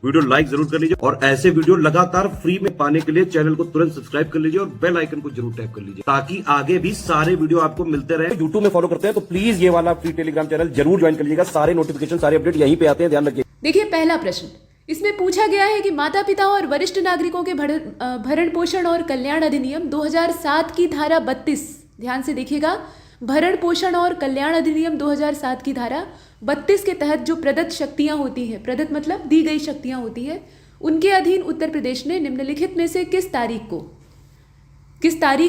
Video like जरूर कर लीजिए और ऐसे वीडियो लगातार फ्री में पाने के लिए चैनल को तुरंत सब्सक्राइब कर लीजिए और बेल आइकन को जरूर टैप कर लीजिए ताकि आगे भी सारे वीडियो आपको मिलते रहे। यूट्यूब में फॉलो करते हैं तो प्लीज ये वाला फ्री टेलीग्राम चैनल जरूर ज्वाइन कर लीजिएगा। सारे नोटिफिकेशन सारे अपडेट यहीं पे आते हैं, ध्यान रखिए। देखिए पहला प्रश्न इसमें पूछा गया है कि माता पिता और वरिष्ठ नागरिकों के भरण पोषण और कल्याण अधिनियम 2007 की धारा 32, ध्यान से देखिएगा, भरण पोषण और कल्याण अधिनियम 2007 की धारा 32 के तहत जो प्रदत्त शक्तियां होती हैं, प्रदत्त मतलब दी गई शक्तियां होती है, उनके अधीन उत्तर प्रदेश ने निम्नलिखित में से किस तारीख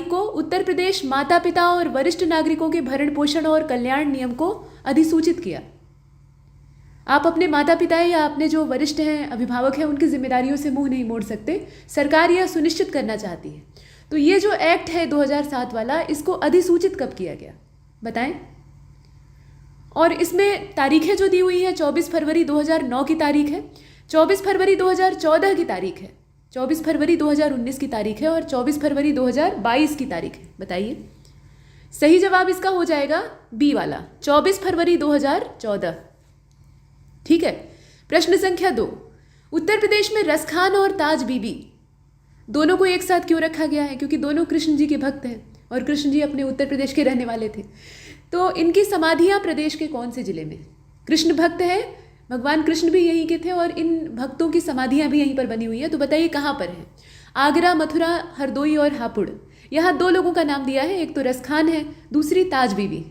को उत्तर प्रदेश माता पिता और वरिष्ठ नागरिकों के भरण पोषण और कल्याण नियम को अधिसूचित किया। आप अपने माता पिता या अपने जो वरिष्ठ हैं, अभिभावक हैं, उनकी जिम्मेदारियों से मुंह नहीं मोड़ सकते। सरकार यह सुनिश्चित करना चाहती है। तो ये जो एक्ट है 2007 वाला, इसको अधिसूचित कब किया गया बताएं। और इसमें तारीखें जो दी हुई हैं, 24 फरवरी 2009 की तारीख है, 24 फरवरी 2014 की तारीख है, 24 फरवरी 2019 की तारीख है और 24 फरवरी 2022 की तारीख है। बताइए, सही जवाब इसका हो जाएगा बी वाला, 24 फरवरी 2014। ठीक है। प्रश्न संख्या 2, उत्तर प्रदेश में रसखान और ताज बीबी दोनों को एक साथ क्यों रखा गया है? क्योंकि दोनों कृष्ण जी के भक्त हैं और कृष्ण जी अपने उत्तर प्रदेश के रहने वाले थे। तो इनकी समाधियां प्रदेश के कौन से जिले में? कृष्ण भक्त है, भगवान कृष्ण भी यहीं के थे और इन भक्तों की समाधियां भी यहीं पर बनी हुई है। तो बताइए कहाँ पर है? आगरा, मथुरा, हरदोई और हापुड़। यहाँ दो लोगों का नाम दिया है, एक तो रसखान है, दूसरी ताज बीबी।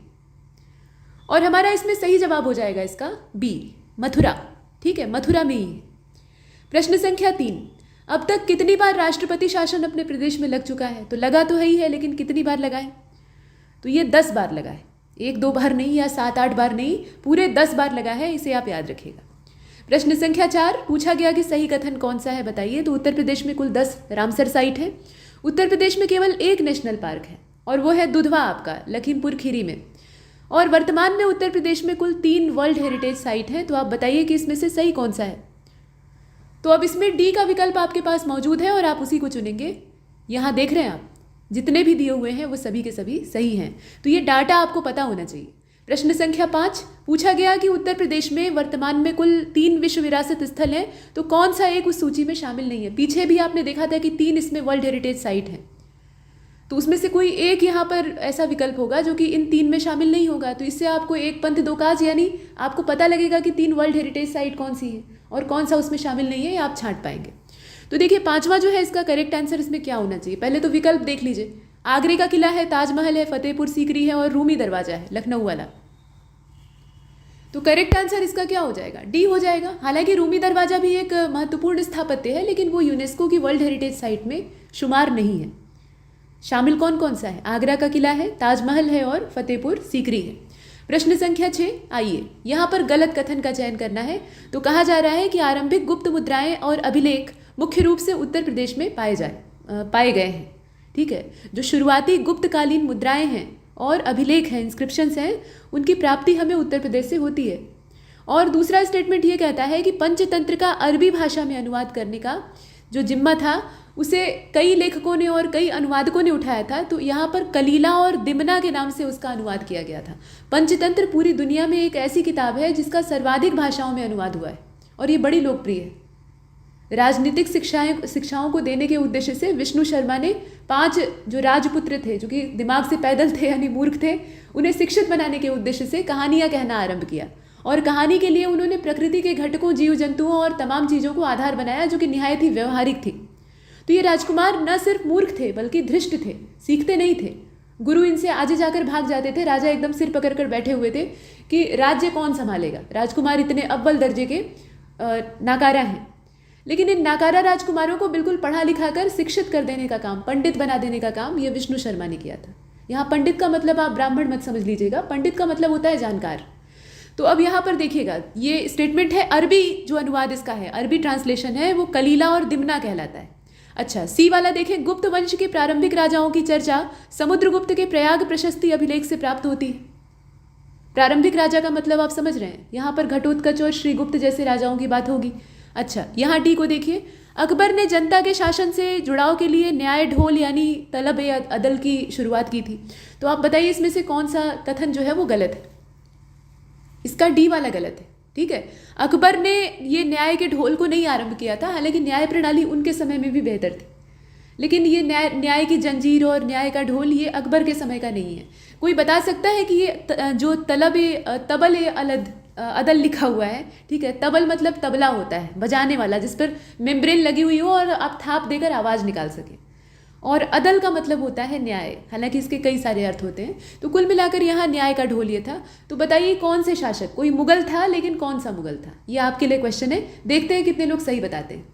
और हमारा इसमें सही जवाब हो जाएगा इसका बी, मथुरा। ठीक है, मथुरा में ही है। प्रश्न संख्या 3, अब तक कितनी बार राष्ट्रपति शासन अपने प्रदेश में लग चुका है? तो लगा तो है ही है, लेकिन कितनी बार लगा है? तो ये 10 बार लगा है, 1-2 बार नहीं या 7-8 बार नहीं, पूरे 10 बार लगा है। इसे आप याद रखिएगा। प्रश्न संख्या 4, पूछा गया कि सही कथन कौन सा है बताइए। तो उत्तर प्रदेश में कुल 10 रामसर साइट है। उत्तर प्रदेश में केवल एक नेशनल पार्क है और वो है दुधवा, आपका लखीमपुर खीरी में। और वर्तमान में उत्तर प्रदेश में कुल 3 वर्ल्ड हेरिटेज साइट हैं। तो आप बताइए कि इसमें से सही कौन सा है? तो अब इसमें डी का विकल्प आपके पास मौजूद है और आप उसी को चुनेंगे। यहाँ देख रहे हैं आप, जितने भी दिए हुए हैं वो सभी के सभी सही हैं। तो ये डाटा आपको पता होना चाहिए। प्रश्न संख्या 5, पूछा गया कि उत्तर प्रदेश में वर्तमान में कुल 3 विश्व विरासत स्थल हैं, तो कौन सा एक उस सूची में शामिल नहीं है? पीछे भी आपने देखा था कि 3 इसमें वर्ल्ड हेरिटेज साइट हैं, तो उसमें से कोई एक यहाँ पर ऐसा विकल्प होगा जो कि इन 3 में शामिल नहीं होगा। तो इससे आपको एक पंथ दो काज, यानी आपको पता लगेगा कि 3 वर्ल्ड हेरिटेज साइट कौन सी है और कौन सा उसमें शामिल नहीं है, ये आप छांट पाएंगे। तो देखिए 5वां जो है इसका करेक्ट आंसर इसमें क्या होना चाहिए? पहले तो विकल्प देख लीजिए। आगरे का किला है, ताजमहल है, फतेहपुर सीकरी है और रूमी दरवाजा है, लखनऊ वाला। तो करेक्ट आंसर इसका क्या हो जाएगा? डी हो जाएगा। हालांकि रूमी दरवाजा भी एक महत्वपूर्ण स्थापत्य है, लेकिन वो यूनेस्को की वर्ल्ड हेरिटेज साइट में शुमार नहीं है। शामिल कौन कौन सा है? आगरा का किला है, ताजमहल है और फतेहपुर सीकरी है। प्रश्न संख्या 6, आइए यहाँ पर गलत कथन का चयन करना है। तो कहा जा रहा है कि आरंभिक गुप्त मुद्राएं और अभिलेख मुख्य रूप से उत्तर प्रदेश में पाए गए हैं। ठीक है, जो शुरुआती गुप्तकालीन मुद्राएं हैं और अभिलेख हैं, इंस्क्रिप्शंस हैं, उनकी प्राप्ति हमें उत्तर प्रदेश से होती है। और दूसरा स्टेटमेंट ये कहता है कि पंचतंत्र का अरबी भाषा में अनुवाद करने का जो जिम्मा था उसे कई लेखकों ने और कई अनुवादकों ने उठाया था। तो यहाँ पर कलीला और दिमना के नाम से उसका अनुवाद किया गया था। पंचतंत्र पूरी दुनिया में एक ऐसी किताब है जिसका सर्वाधिक भाषाओं में अनुवाद हुआ है और ये बड़ी लोकप्रिय है। राजनीतिक शिक्षाओं को देने के उद्देश्य से विष्णु शर्मा ने 5 जो राजपुत्र थे, जो कि दिमाग से पैदल थे यानी मूर्ख थे, उन्हें शिक्षित बनाने के उद्देश्य से कहानियाँ कहना आरंभ किया। और कहानी के लिए उन्होंने प्रकृति के घटकों, जीव जंतुओं और तमाम चीज़ों को आधार बनाया जो कि निहायत ही व्यवहारिक थी। तो ये राजकुमार न सिर्फ मूर्ख थे बल्कि धृष्ट थे, सीखते नहीं थे। गुरु इनसे आगे जाकर भाग जाते थे। राजा एकदम सिर पकड़कर बैठे हुए थे कि राज्य कौन संभालेगा। राजकुमार इतने अव्वल दर्जे के नाकारा हैं, लेकिन इन नाकारा राजकुमारों को बिल्कुल पढ़ा लिखा कर शिक्षित कर देने का काम, पंडित बना देने का काम ये विष्णु शर्मा ने किया था। यहाँ पंडित का मतलब आप ब्राह्मण मत समझ लीजिएगा, पंडित का मतलब होता है जानकार। तो अब यहाँ पर देखिएगा, ये स्टेटमेंट है, अरबी जो अनुवाद इसका है, अरबी ट्रांसलेशन है, वो कलीला और दिमना कहलाता है। अच्छा, सी वाला देखें, गुप्त वंश के प्रारंभिक राजाओं की चर्चा समुद्रगुप्त के प्रयाग प्रशस्ति अभिलेख से प्राप्त होती है। प्रारंभिक राजा का मतलब आप समझ रहे हैं, यहाँ पर घटोत्कच और श्रीगुप्त जैसे राजाओं की बात होगी। अच्छा, यहाँ डी को देखिए, अकबर ने जनता के शासन से जुड़ाव के लिए न्याय ढोल यानी तलब ए अदल की शुरुआत की थी। तो आप बताइए इसमें से कौन सा कथन जो है वो गलत है? इसका डी वाला गलत है। ठीक है। अकबर ने ये न्याय के ढोल को नहीं आरंभ किया था, हालांकि न्याय प्रणाली उनके समय में भी बेहतर थी, लेकिन ये न्याय की जंजीर और न्याय का ढोल ये अकबर के समय का नहीं है। कोई बता सकता है कि ये जो तबल अदल लिखा हुआ है, ठीक है, तबल मतलब तबला होता है, बजाने वाला, जिस पर मेम्ब्रेन लगी हुई हो और आप थाप देकर आवाज़ निकाल सकें, और अदल का मतलब होता है न्याय, हालांकि इसके कई सारे अर्थ होते हैं। तो कुल मिलाकर यहाँ न्याय का ढोल ये था। तो बताइए कौन से शासक, कोई मुगल था, लेकिन कौन सा मुगल था, ये आपके लिए क्वेश्चन है। देखते हैं कितने लोग सही बताते हैं।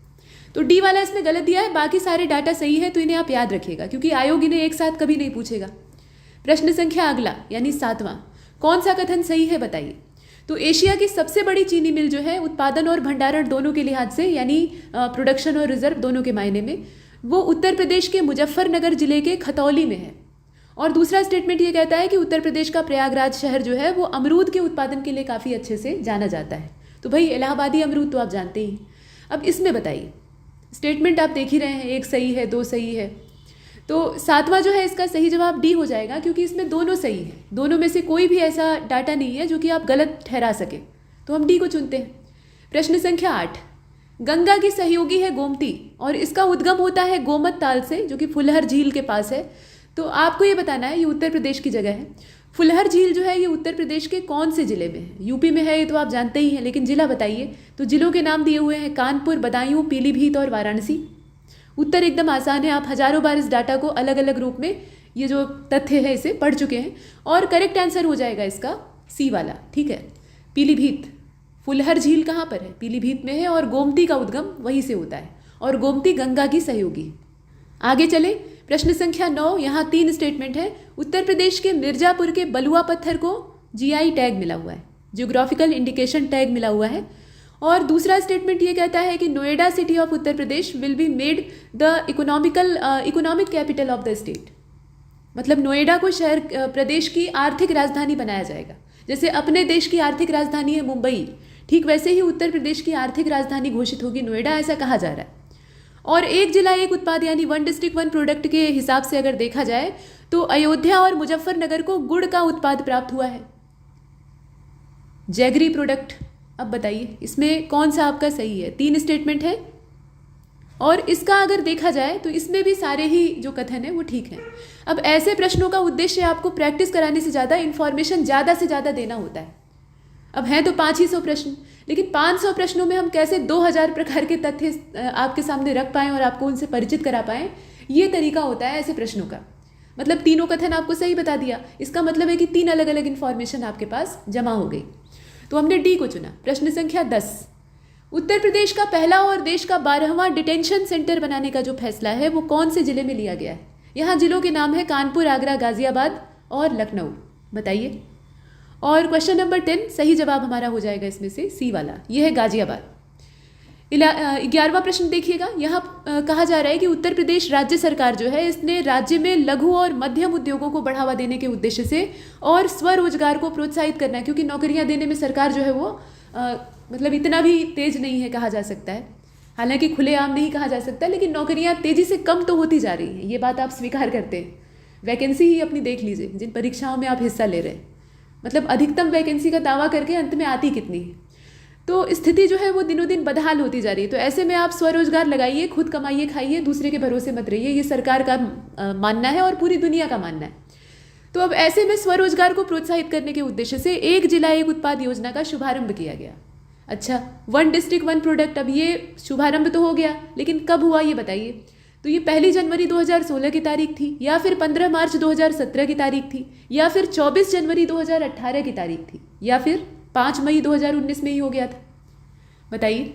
तो डी वाला इसमें गलत दिया है, बाकी सारे डाटा सही है, तो इन्हें आप याद रखिएगा, क्योंकि आयोग इन्हें एक साथ कभी नहीं पूछेगा। प्रश्न संख्या अगला यानी 7वां, कौन सा कथन सही है बताइए। तो एशिया की सबसे बड़ी चीनी मिल जो है उत्पादन और भंडारण दोनों के लिहाज से, यानी प्रोडक्शन और रिजर्व दोनों के मायने में, वो उत्तर प्रदेश के मुजफ्फरनगर जिले के खतौली में है। और दूसरा स्टेटमेंट ये कहता है कि उत्तर प्रदेश का प्रयागराज शहर जो है वो अमरूद के उत्पादन के लिए काफ़ी अच्छे से जाना जाता है। तो भाई इलाहाबादी अमरूद तो आप जानते ही। अब इसमें बताइए, स्टेटमेंट आप देख ही रहे हैं, एक सही है, दो सही है। तो 7वां जो है इसका सही जवाब डी हो जाएगा, क्योंकि इसमें दोनों सही है, दोनों में से कोई भी ऐसा डाटा नहीं है जो कि आप गलत ठहरा सके, तो हम डी को चुनते हैं। प्रश्न संख्या 8, गंगा की सहयोगी है गोमती और इसका उद्गम होता है गोमत ताल से, जो कि फुलहर झील के पास है। तो आपको ये बताना है, ये उत्तर प्रदेश की जगह है। फुलहर झील जो है ये उत्तर प्रदेश के कौन से जिले में है। यूपी में है ये तो आप जानते ही हैं, लेकिन जिला बताइए। तो जिलों के नाम दिए हुए हैं कानपुर, बदायूं, पीलीभीत और वाराणसी। उत्तर एकदम आसान है, आप हजारों बार इस डाटा को अलग अलग रूप में, ये जो तथ्य है इसे पढ़ चुके हैं, और करेक्ट आंसर हो जाएगा इसका सी वाला, ठीक है, पीलीभीत। फुलहर झील कहाँ पर है, पीलीभीत में है, और गोमती का उद्गम वहीं से होता है, और गोमती गंगा की सहयोगी। आगे चले, प्रश्न संख्या 9, यहाँ 3 स्टेटमेंट है। उत्तर प्रदेश के मिर्जापुर के बलुआ पत्थर को जीआई टैग मिला हुआ है, जियोग्राफिकल इंडिकेशन टैग मिला हुआ है। और दूसरा स्टेटमेंट ये कहता है कि Noida city of Uttar Pradesh will be made the economic capital of the state. मतलब नोएडा को शहर प्रदेश की आर्थिक राजधानी बनाया जाएगा। जैसे अपने देश की आर्थिक राजधानी है मुंबई, ठीक वैसे ही उत्तर प्रदेश की आर्थिक राजधानी घोषित होगी नोएडा, ऐसा कहा जा रहा है। और एक जिला एक उत्पाद यानी 1 डिस्ट्रिक्ट 1 प्रोडक्ट के हिसाब से अगर देखा जाए तो अयोध्या और मुजफ्फरनगर को गुड़ का उत्पाद प्राप्त हुआ है, जैगरी प्रोडक्ट। अब बताइए इसमें कौन सा आपका सही है। 3 स्टेटमेंट है और इसका अगर देखा जाए तो इसमें भी सारे ही जो कथन है वो ठीक है। अब ऐसे प्रश्नों का उद्देश्य आपको प्रैक्टिस कराने से ज़्यादा इन्फॉर्मेशन ज़्यादा से ज़्यादा देना होता है। अब हैं तो 500 प्रश्न, लेकिन 500 प्रश्नों में हम कैसे 2000 प्रकार के तथ्य आपके सामने रख पाएँ और आपको उनसे परिचित करा पाएँ, ये तरीका होता है ऐसे प्रश्नों का। मतलब तीनों कथन आपको सही बता दिया, इसका मतलब है कि 3 अलग अलग इन्फॉर्मेशन आपके पास जमा हो गई। तो हमने डी को चुना। प्रश्न संख्या 10, उत्तर प्रदेश का पहला और देश का 12वां डिटेंशन सेंटर बनाने का जो फैसला है वो कौन से जिले में लिया गया है। यहाँ जिलों के नाम है कानपुर, आगरा, गाजियाबाद और लखनऊ। बताइए। और क्वेश्चन नंबर 10 सही जवाब हमारा हो जाएगा इसमें से सी वाला, यह है गाजियाबाद। 11वां प्रश्न देखिएगा, यहाँ कहा जा रहा है कि उत्तर प्रदेश राज्य सरकार जो है इसने राज्य में लघु और मध्यम उद्योगों को बढ़ावा देने के उद्देश्य से और स्वरोजगार को प्रोत्साहित करना है, क्योंकि नौकरियां देने में सरकार जो है वो मतलब इतना भी तेज नहीं है कहा जा सकता है। हालांकि खुलेआम नहीं कहा जा सकता, लेकिन नौकरियां तेजी से कम तो होती जा रही हैं, ये बात आप स्वीकार करते हैं। वैकेंसी ही अपनी देख लीजिए, जिन परीक्षाओं में आप हिस्सा ले रहे हैं, मतलब अधिकतम वैकेंसी का दावा करके अंत में आती कितनी है। तो स्थिति जो है वो दिनों दिन बदहाल होती जा रही है। तो ऐसे में आप स्वरोजगार लगाइए, खुद कमाइए, खाइए, दूसरे के भरोसे मत रहिए, ये सरकार का मानना है और पूरी दुनिया का मानना है। तो अब ऐसे में स्वरोजगार को प्रोत्साहित करने के उद्देश्य से एक जिला एक उत्पाद योजना का शुभारंभ किया गया। अच्छा, 1 डिस्ट्रिक्ट 1 प्रोडक्ट, अब ये शुभारंभ तो हो गया, लेकिन कब हुआ ये बताइए। तो ये 1 जनवरी 2016 की तारीख थी, या फिर 15 मार्च 2017 की तारीख थी, या फिर 24 जनवरी 2018 की तारीख थी, या फिर 5 मई 2019 में ही हो गया था। बताइए।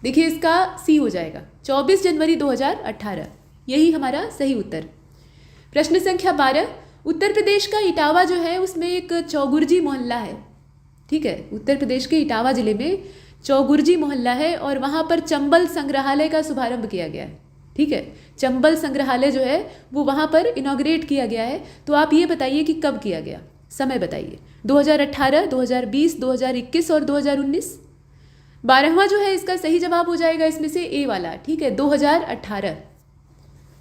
देखिए इसका सी हो जाएगा 24 जनवरी 2018, यही हमारा सही उत्तर। प्रश्न संख्या 12, उत्तर प्रदेश का इटावा जो है उसमें एक चौगुर्जी मोहल्ला है, ठीक है। उत्तर प्रदेश के इटावा जिले में चौगुर्जी मोहल्ला है और वहाँ पर चंबल संग्रहालय का शुभारंभ किया गया है, ठीक है। चंबल संग्रहालय जो है वो वहाँ पर इनॉग्रेट किया गया है। तो आप ये बताइए कि कब किया गया, समय बताइए। 2018, 2020, 2021 और 2019। 12वां जो है इसका सही जवाब हो जाएगा इसमें से ए वाला, ठीक है,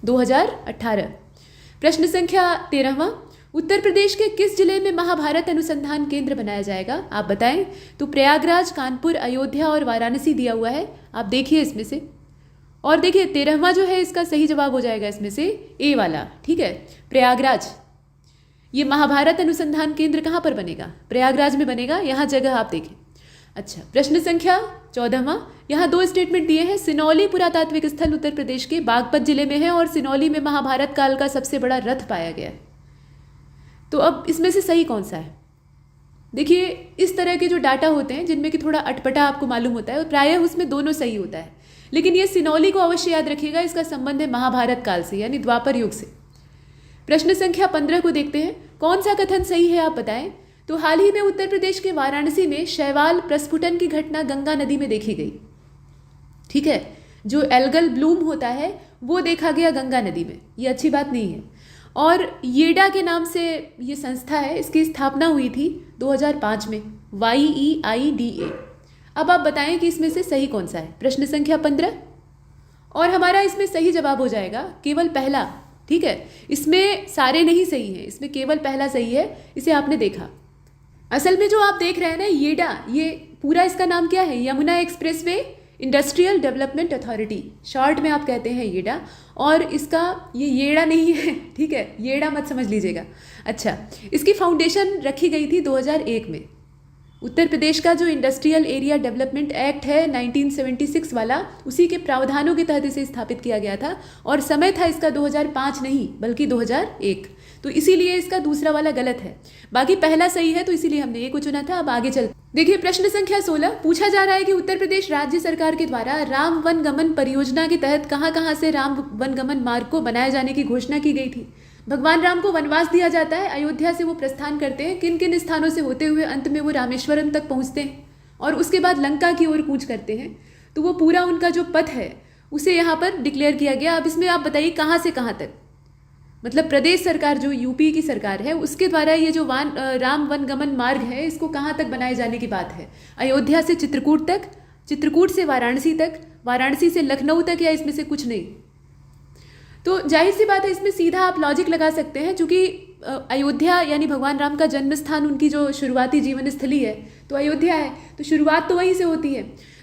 2018। प्रश्न संख्या 13वां, उत्तर प्रदेश के किस जिले में महाभारत अनुसंधान केंद्र बनाया जाएगा, आप बताएं। तो प्रयागराज, कानपुर, अयोध्या और वाराणसी दिया हुआ है, आप देखिए इसमें से। और देखिए 13वां जो है इसका सही जवाब हो जाएगा इसमें से ए वाला, ठीक है, प्रयागराज। ये महाभारत अनुसंधान केंद्र कहाँ पर बनेगा, प्रयागराज में बनेगा, यहाँ जगह आप देखें। अच्छा, प्रश्न संख्या 14वां, यहाँ 2 स्टेटमेंट दिए हैं। सिनौली पुरातात्विक स्थल उत्तर प्रदेश के बागपत जिले में है और सिनौली में महाभारत काल का सबसे बड़ा रथ पाया गया है। तो अब इसमें से सही कौन सा है? देखिए इस तरह के जो डाटा होते हैं जिनमें कि थोड़ा अटपटा आपको मालूम होता है, और प्रायः उसमें दोनों सही होता है, लेकिन ये सिनौली को अवश्य याद रखिएगा, इसका संबंध है महाभारत काल से यानी द्वापर युग से। प्रश्न संख्या 15 को देखते हैं, कौन सा कथन सही है आप बताएं। तो हाल ही में उत्तर प्रदेश के वाराणसी में शैवाल प्रस्फुटन की घटना गंगा नदी में देखी गई, ठीक है, जो एल्गल ब्लूम होता है वो देखा गया गंगा नदी में, ये अच्छी बात नहीं है। और येडा के नाम से ये संस्था है, इसकी स्थापना हुई थी 2005 में, YEIDA। अब आप बताएं कि इसमें से सही कौन सा है, प्रश्न संख्या 15। और हमारा इसमें सही जवाब हो जाएगा केवल पहला, ठीक है, इसमें सारे नहीं सही हैं, इसमें केवल पहला सही है, इसे आपने देखा। असल में जो आप देख रहे हैं ना येडा, ये पूरा इसका नाम क्या है, Yamuna expressway industrial development authority, short में आप कहते हैं येडा। और इसका ये येड़ा नहीं है, ठीक है, येड़ा मत समझ लीजिएगा। अच्छा, इसकी फाउंडेशन रखी गई थी 2001 में। उत्तर प्रदेश का जो इंडस्ट्रियल एरिया डेवलपमेंट एक्ट है 1976 वाला, उसी के प्रावधानों के तहत इसे स्थापित किया गया था, और समय था इसका 2005 नहीं बल्कि 2001, तो इसीलिए इसका दूसरा वाला गलत है। बाकी पहला सही है, तो इसीलिए हमने ये को चुना था। अब आगे चलते देखिए, प्रश्न संख्या 16 पूछा जा रहा है कि उत्तर प्रदेश राज्य सरकार के द्वारा राम वन गमन परियोजना के तहत कहां कहां से राम वन गमन मार्ग को बनाए जाने की घोषणा की गई थी। भगवान राम को वनवास दिया जाता है, अयोध्या से वो प्रस्थान करते हैं, किन किन स्थानों से होते हुए अंत में वो रामेश्वरम तक पहुंचते हैं और उसके बाद लंका की ओर कूच करते हैं। तो वो पूरा उनका जो पथ है उसे यहाँ पर डिक्लेयर किया गया। अब इसमें आप बताइए कहाँ से कहाँ तक, मतलब प्रदेश सरकार जो यूपी की सरकार है उसके द्वारा ये जो राम वन गमन मार्ग है इसको कहाँ तक बनाए जाने की बात है। अयोध्या से चित्रकूट तक, चित्रकूट से वाराणसी तक, वाराणसी से लखनऊ तक, या इसमें से कुछ नहीं। तो जाहिर सी बात है इसमें सीधा आप लॉजिक लगा सकते हैं, क्योंकि अयोध्या यानी भगवान राम का जन्म स्थान, उनकी जो शुरुआती जीवन स्थली है तो अयोध्या है, तो शुरुआत तो वहीं से होती है।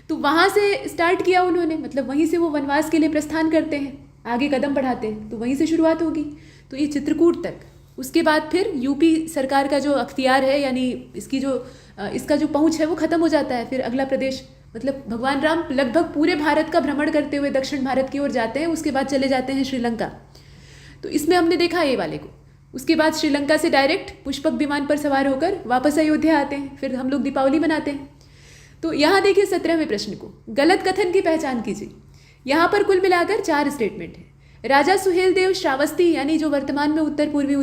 तो वहाँ से स्टार्ट किया उन्होंने, मतलब वहीं से वो वनवास के लिए प्रस्थान करते हैं, आगे कदम बढ़ाते हैं, तो वहीं से शुरुआत होगी। तो ये चित्रकूट तक, उसके बाद फिर यूपी सरकार का जो अख्तियार है यानी इसका जो पहुँच है वो खत्म हो जाता है। फिर अगला प्रदेश, मतलब भगवान राम लगभग पूरे भारत का भ्रमण करते हुए दक्षिण भारत की ओर जाते हैं, उसके बाद चले जाते हैं श्रीलंका। तो इसमें हमने देखा ए वाले को। उसके बाद श्रीलंका से डायरेक्ट पुष्पक विमान पर सवार होकर वापस अयोध्या आते हैं, फिर हम लोग दीपावली मनाते हैं। तो यहाँ देखिए 17वें प्रश्न को, गलत कथन की पहचान कीजिए। यहाँ पर कुल मिलाकर 4 स्टेटमेंट है। राजा सुहेल देव श्रावस्ती यानी जो वर्तमान में उत्तर पूर्वी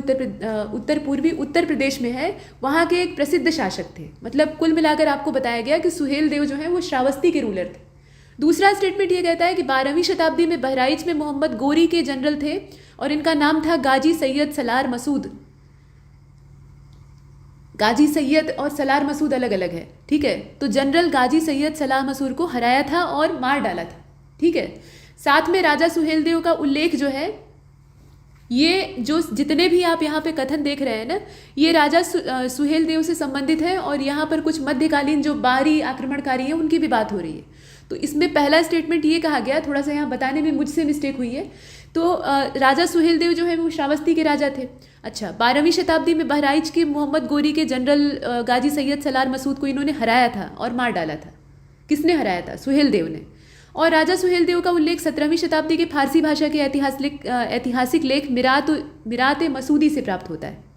उत्तर प्रदेश में है, वहाँ के एक प्रसिद्ध शासक थे। मतलब कुल मिलाकर आपको बताया गया कि सुहेल देव जो है वो श्रावस्ती के रूलर थे। दूसरा स्टेटमेंट ये कहता है कि 12वीं शताब्दी में बहराइच में मोहम्मद गोरी के जनरल थे और इनका नाम था गाजी सैयद सलार मसूद। गाजी सैयद और सलार मसूद अलग अलग है, ठीक है। तो जनरल गाजी सैयद सलार मसूद को हराया था और मार डाला था, ठीक है। साथ में राजा सुहेल देव का उल्लेख जो है, ये जो जितने भी आप यहाँ पे कथन देख रहे हैं ना, ये राजा सुहेल देव से संबंधित है, और यहाँ पर कुछ मध्यकालीन जो बाहरी आक्रमणकारी हैं उनकी भी बात हो रही है। तो इसमें पहला स्टेटमेंट ये कहा गया, थोड़ा सा यहाँ बताने में मुझसे मिस्टेक हुई है। तो राजा सुहेल देव जो है वो श्रावस्ती के राजा थे। अच्छा, 12वीं शताब्दी में बहराइच के मोहम्मद गोरी के जनरल गाजी सैयद सलार मसूद को इन्होंने हराया था और मार डाला था। किसने हराया था? सुहेल देव ने। और राजा सुहेल देव का उल्लेख 17वीं शताब्दी के फारसी भाषा के ऐतिहासिक लेख मिरात मसूदी से प्राप्त होता है।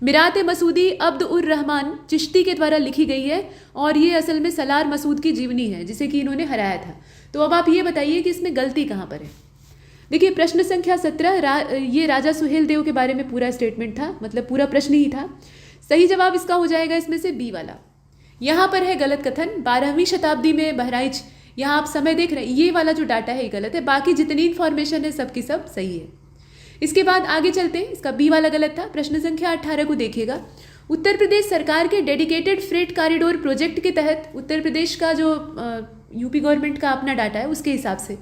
मिरात मसूदी अब्द उर रहमान चिश्ती के द्वारा लिखी गई है, और ये असल में सलार मसूद की जीवनी है जिसे कि इन्होंने हराया था। तो अब आप ये बताइए कि इसमें गलती कहाँ पर है। देखिए प्रश्न संख्या 17 ये राजा सुहेल देव के बारे में पूरा स्टेटमेंट था, मतलब पूरा प्रश्न ही था। सही जवाब इसका हो जाएगा इसमें से बी वाला। यहाँ पर है गलत कथन, 12वीं शताब्दी में बहराइच। यहाँ आप समय देख रहे हैं, ये वाला जो डाटा है ये गलत है, बाकी जितनी इन्फॉर्मेशन है सबकी सब सही है। इसके बाद आगे चलते हैं, इसका बी वाला गलत था। प्रश्न संख्या 18 को देखिएगा। उत्तर प्रदेश सरकार के डेडिकेटेड फ्रेट कॉरिडोर प्रोजेक्ट के तहत उत्तर प्रदेश का जो यूपी गवर्नमेंट का अपना डाटा है उसके हिसाब से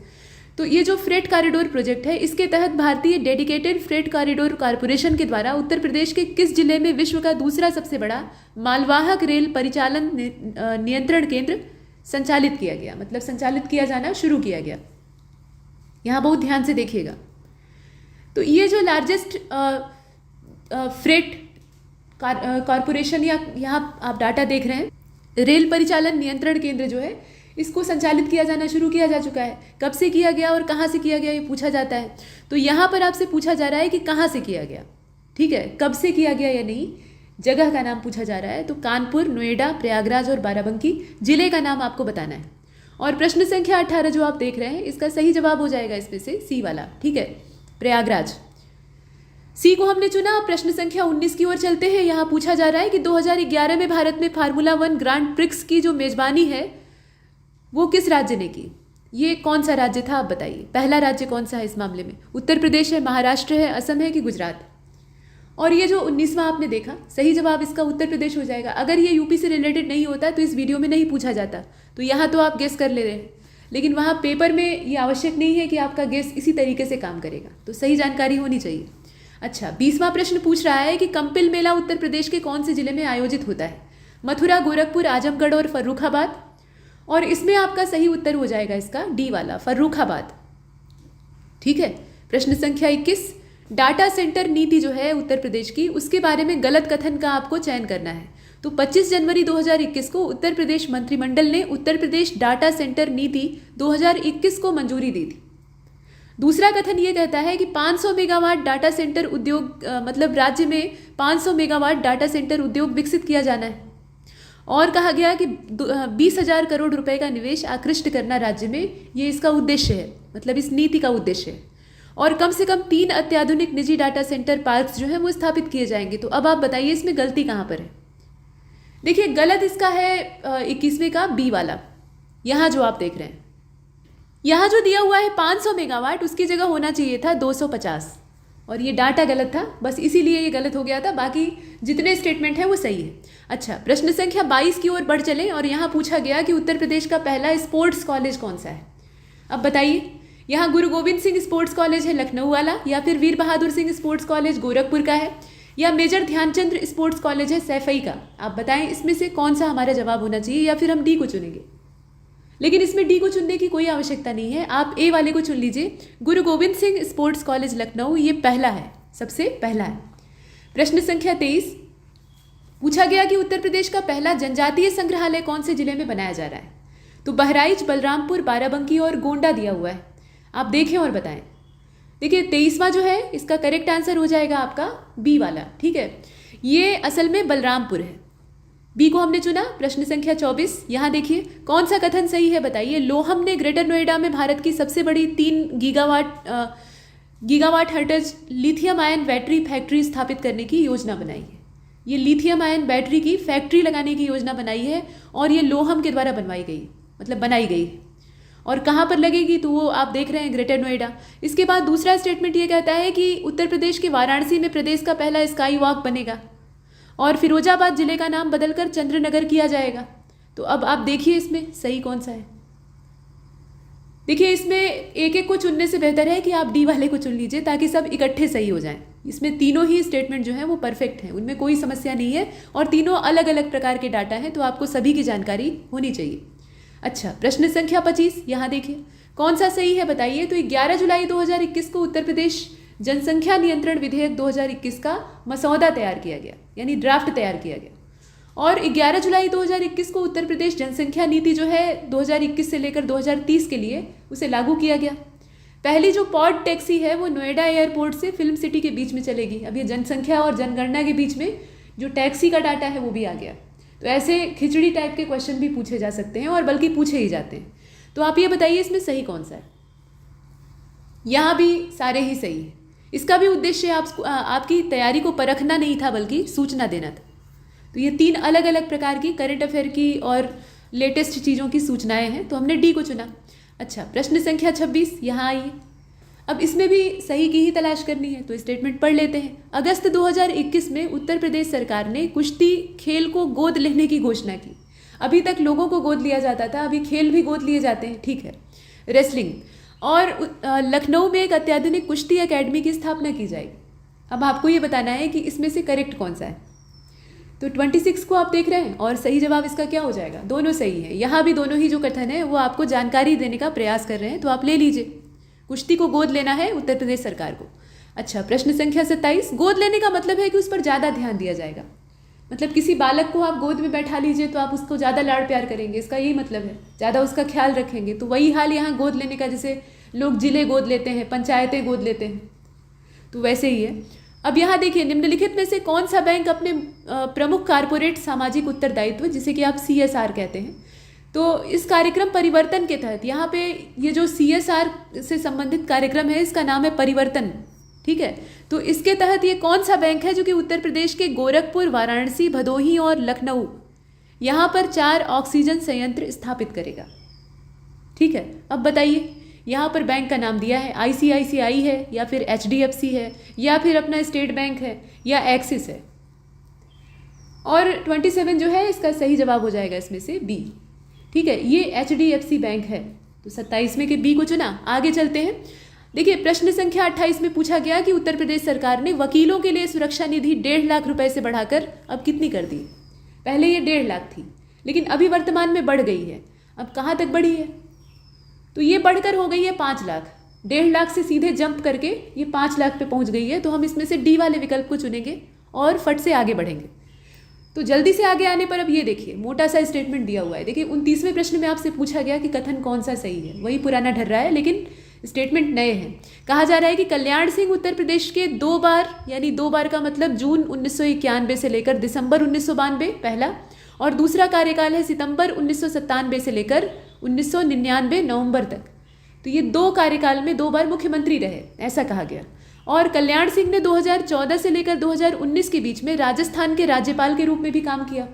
तो ये जो फ्रेट कॉरिडोर प्रोजेक्ट है, इसके तहत भारतीय डेडिकेटेड फ्रेट कॉरिडोर कॉरपोरेशन के द्वारा उत्तर प्रदेश के किस जिले में विश्व का दूसरा सबसे बड़ा मालवाहक रेल परिचालन नियंत्रण केंद्र संचालित किया गया, मतलब संचालित किया जाना शुरू किया गया। यहाँ बहुत ध्यान से देखिएगा। तो ये जो लार्जेस्ट फ्रेट कॉरपोरेशन, या यहाँ आप डाटा देख रहे हैं, रेल परिचालन नियंत्रण केंद्र जो है, इसको संचालित किया जाना शुरू किया जा चुका है। कब से किया गया और कहाँ से किया गया ये पूछा जाता है। तो यहाँ पर आपसे पूछा जा रहा है कि कहाँ से किया गया, ठीक है, कब से किया गया या नहीं, जगह का नाम पूछा जा रहा है। तो कानपुर, नोएडा, प्रयागराज और बाराबंकी, जिले का नाम आपको बताना है। और प्रश्न संख्या 18 जो आप देख रहे हैं, इसका सही जवाब हो जाएगा इसमें से सी वाला, ठीक है, प्रयागराज। सी को हमने चुना। प्रश्न संख्या 19 की ओर चलते हैं। यहाँ पूछा जा रहा है कि 2011 में भारत में फार्मूला 1 ग्रांड प्रिक्स की जो मेजबानी है वो किस राज्य ने की। ये कौन सा राज्य था आप बताइए। पहला राज्य कौन सा है इस मामले में? उत्तर प्रदेश है, महाराष्ट्र है, असम है कि गुजरात? और ये जो 19वां आपने देखा, सही जवाब इसका उत्तर प्रदेश हो जाएगा। अगर ये यूपी से रिलेटेड नहीं होता तो इस वीडियो में नहीं पूछा जाता। तो यहाँ तो आप गेस कर ले रहे हैं, लेकिन वहाँ पेपर में ये आवश्यक नहीं है कि आपका गेस इसी तरीके से काम करेगा। तो सही जानकारी होनी चाहिए। अच्छा, 20वां प्रश्न पूछ रहा है कि कंपिल मेला उत्तर प्रदेश के कौन से जिले में आयोजित होता है? मथुरा, गोरखपुर, आजमगढ़ और फर्रुखाबाद। और इसमें आपका सही उत्तर हो जाएगा इसका डी वाला, फर्रुखाबाद, ठीक है। प्रश्न संख्या 21, डाटा सेंटर नीति जो है उत्तर प्रदेश की, उसके बारे में गलत कथन का आपको चयन करना है। तो 25 जनवरी 2021 को उत्तर प्रदेश मंत्रिमंडल ने उत्तर प्रदेश डाटा सेंटर नीति 2021 को मंजूरी दी थी। दूसरा कथन ये कहता है कि 500 मेगावाट डाटा सेंटर उद्योग, मतलब राज्य में 500 मेगावाट डाटा सेंटर उद्योग विकसित किया जाना है। और कहा गया कि 20,000 करोड़ रुपए का निवेश आकृष्ट करना राज्य में, ये इसका उद्देश्य है, मतलब इस नीति का उद्देश्य है। और कम से कम 3 अत्याधुनिक निजी डाटा सेंटर पार्क्स जो है वो स्थापित किए जाएंगे। तो अब आप बताइए इसमें गलती कहाँ पर है? देखिए, गलत इसका है 21वें का बी वाला, यहाँ जो आप देख रहे हैं। यहाँ जो दिया हुआ है 500 मेगावाट, उसकी जगह होना चाहिए था 250, और ये डाटा गलत था, बस इसीलिए ये गलत हो गया था। बाकी जितने स्टेटमेंट है वो सही है। अच्छा, प्रश्न संख्या 22 की ओर बढ़ चलें। और यहाँ पूछा गया कि उत्तर प्रदेश का पहला स्पोर्ट्स कॉलेज कौन सा है। अब बताइए, यहाँ गुरु गोविंद सिंह स्पोर्ट्स कॉलेज है लखनऊ वाला, या फिर वीर बहादुर सिंह स्पोर्ट्स कॉलेज गोरखपुर का है, या मेजर ध्यानचंद स्पोर्ट्स कॉलेज है सैफई का। आप बताएं इसमें से कौन सा हमारा जवाब होना चाहिए, या फिर हम डी को चुनेंगे। लेकिन इसमें डी को चुनने की कोई आवश्यकता नहीं है, आप ए वाले को चुन लीजिए। गुरु गोविंद सिंह स्पोर्ट्स कॉलेज लखनऊ, ये पहला है, सबसे पहला है। प्रश्न संख्या 23, पूछा गया कि उत्तर प्रदेश का पहला जनजातीय संग्रहालय कौन से जिले में बनाया जा रहा है। तो बहराइच, बलरामपुर, बाराबंकी और गोंडा दिया हुआ है। आप देखें और बताएं। देखिए, 23वां जो है इसका करेक्ट आंसर हो जाएगा आपका बी वाला, ठीक है। ये असल में बलरामपुर है, बी को हमने चुना। प्रश्न संख्या 24, यहाँ देखिए कौन सा कथन सही है बताइए। लोहम ने ग्रेटर नोएडा में भारत की सबसे बड़ी 3 gigawatt hertz lithium ion battery factory स्थापित करने की योजना बनाई है। ये लिथियम आयन बैटरी की फैक्ट्री लगाने की योजना बनाई है, और ये लोहम के द्वारा बनाई गई है। और कहाँ पर लगेगी, तो वो आप देख रहे हैं ग्रेटर नोएडा। इसके बाद दूसरा स्टेटमेंट ये कहता है कि उत्तर प्रदेश के वाराणसी में प्रदेश का पहला स्काई वॉक बनेगा, और फिरोजाबाद जिले का नाम बदलकर चंद्रनगर किया जाएगा। तो अब आप देखिए इसमें सही कौन सा है। देखिए, इसमें एक एक को चुनने से बेहतर है कि आप डी वाले को चुन लीजिए, ताकि सब इकट्ठे सही हो जाएं। इसमें तीनों ही स्टेटमेंट जो हैं वो परफेक्ट हैं, उनमें कोई समस्या नहीं है, और तीनों अलग अलग प्रकार के डाटा हैं, तो आपको सभी की जानकारी होनी चाहिए। अच्छा, प्रश्न संख्या 25, यहाँ देखिए कौन सा सही है बताइए। तो 11 जुलाई 2021 को उत्तर प्रदेश जनसंख्या नियंत्रण विधेयक 2021 का मसौदा तैयार किया गया, यानी ड्राफ्ट तैयार किया गया। और 11 जुलाई 2021 को उत्तर प्रदेश जनसंख्या नीति जो है 2021 से लेकर 2030 के लिए उसे लागू किया गया। पहली जो पॉड टैक्सी है वो नोएडा एयरपोर्ट से फिल्म सिटी के बीच में चलेगी। अब ये जनसंख्या और जनगणना के बीच में जो टैक्सी का डाटा है वो भी आ गया। तो ऐसे खिचड़ी टाइप के क्वेश्चन भी पूछे जा सकते हैं, और बल्कि पूछे ही जाते हैं। तो आप ये बताइए इसमें सही कौन सा है। यहाँ भी सारे ही सही है। इसका भी उद्देश्य आपकी तैयारी को परखना नहीं था, बल्कि सूचना देना था। तो ये 3 अलग अलग प्रकार की करंट अफेयर की और लेटेस्ट चीज़ों की सूचनाएं हैं, तो हमने डी को चुना। अच्छा, प्रश्न संख्या 26, यहाँ आइए। अब इसमें भी सही की ही तलाश करनी है, तो स्टेटमेंट पढ़ लेते हैं। अगस्त 2021 में उत्तर प्रदेश सरकार ने कुश्ती खेल को गोद लेने की घोषणा की। अभी तक लोगों को गोद लिया जाता था, अभी खेल भी गोद लिए जाते हैं, ठीक है, रेसलिंग। और लखनऊ में एक अत्याधुनिक कुश्ती एकेडमी की स्थापना की जाएगी। अब आपको ये बताना है कि इसमें से करेक्ट कौन सा है। तो 26 को आप देख रहे हैं और सही जवाब इसका क्या हो जाएगा? दोनों सही है। यहाँ भी दोनों ही जो कथन है वो आपको जानकारी देने का प्रयास कर रहे हैं, तो आप ले लीजिए। कुश्ती को गोद लेना है उत्तर प्रदेश सरकार को। अच्छा, प्रश्न संख्या 27, गोद लेने का मतलब है कि उस पर ज़्यादा ध्यान दिया जाएगा। मतलब किसी बालक को आप गोद में बैठा लीजिए तो आप उसको ज़्यादा लाड़ प्यार करेंगे, इसका यही मतलब है, ज़्यादा उसका ख्याल रखेंगे। तो वही हाल यहाँ गोद लेने का, जैसे लोग जिले गोद लेते हैं, पंचायतें गोद लेते हैं, तो वैसे ही है। अब यहाँ देखिए, निम्नलिखित में से कौन सा बैंक अपने प्रमुख कारपोरेट सामाजिक उत्तरदायित्व, जिसे कि आप CSR कहते हैं, तो इस कार्यक्रम परिवर्तन के तहत, यहाँ पे ये जो CSR से संबंधित कार्यक्रम है इसका नाम है परिवर्तन, ठीक है। तो इसके तहत ये कौन सा बैंक है जो कि उत्तर प्रदेश के गोरखपुर, वाराणसी, भदोही और लखनऊ यहाँ पर 4 ऑक्सीजन संयंत्र स्थापित करेगा, ठीक है। अब बताइए, यहाँ पर बैंक का नाम दिया है, ICICI है या फिर HDFC है या फिर अपना स्टेट बैंक है या एक्सिस है। और 27 जो है इसका सही जवाब हो जाएगा इसमें से B, ठीक है, ये HDFC बैंक है। तो 27 में के B को चुना। आगे चलते हैं। देखिए, प्रश्न संख्या 28 में पूछा गया कि उत्तर प्रदेश सरकार ने वकीलों के लिए सुरक्षा निधि 1.5 लाख रुपए से बढ़ाकर अब कितनी कर दी? पहले ये 1.5 लाख थी, लेकिन अभी वर्तमान में बढ़ गई है। अब कहाँ तक बढ़ी है? तो ये बढ़कर हो गई है 5 लाख। 1.5 लाख से सीधे जंप करके ये 5 लाख पे पहुंच गई है। तो हम इसमें से D वाले विकल्प को चुनेंगे और फट से आगे बढ़ेंगे। तो जल्दी से आगे आने पर अब ये देखिए, मोटा सा स्टेटमेंट दिया हुआ है। देखिए, 29वें प्रश्न में आपसे पूछा गया कि कथन कौन सा सही है, वही पुराना ढर रहा है लेकिन स्टेटमेंट नए हैं। कहा जा रहा है कि कल्याण सिंह उत्तर प्रदेश के 2 बार, यानी 2 बार का मतलब जून 1991 से लेकर दिसंबर 1992 पहला, और दूसरा कार्यकाल है सितंबर 1997 से लेकर 1999 नवंबर तक। तो ये 2 कार्यकाल में 2 बार मुख्यमंत्री रहे, ऐसा कहा गया। और कल्याण सिंह ने 2014 से लेकर 2019 के बीच में राजस्थान के राज्यपाल के रूप में भी काम किया।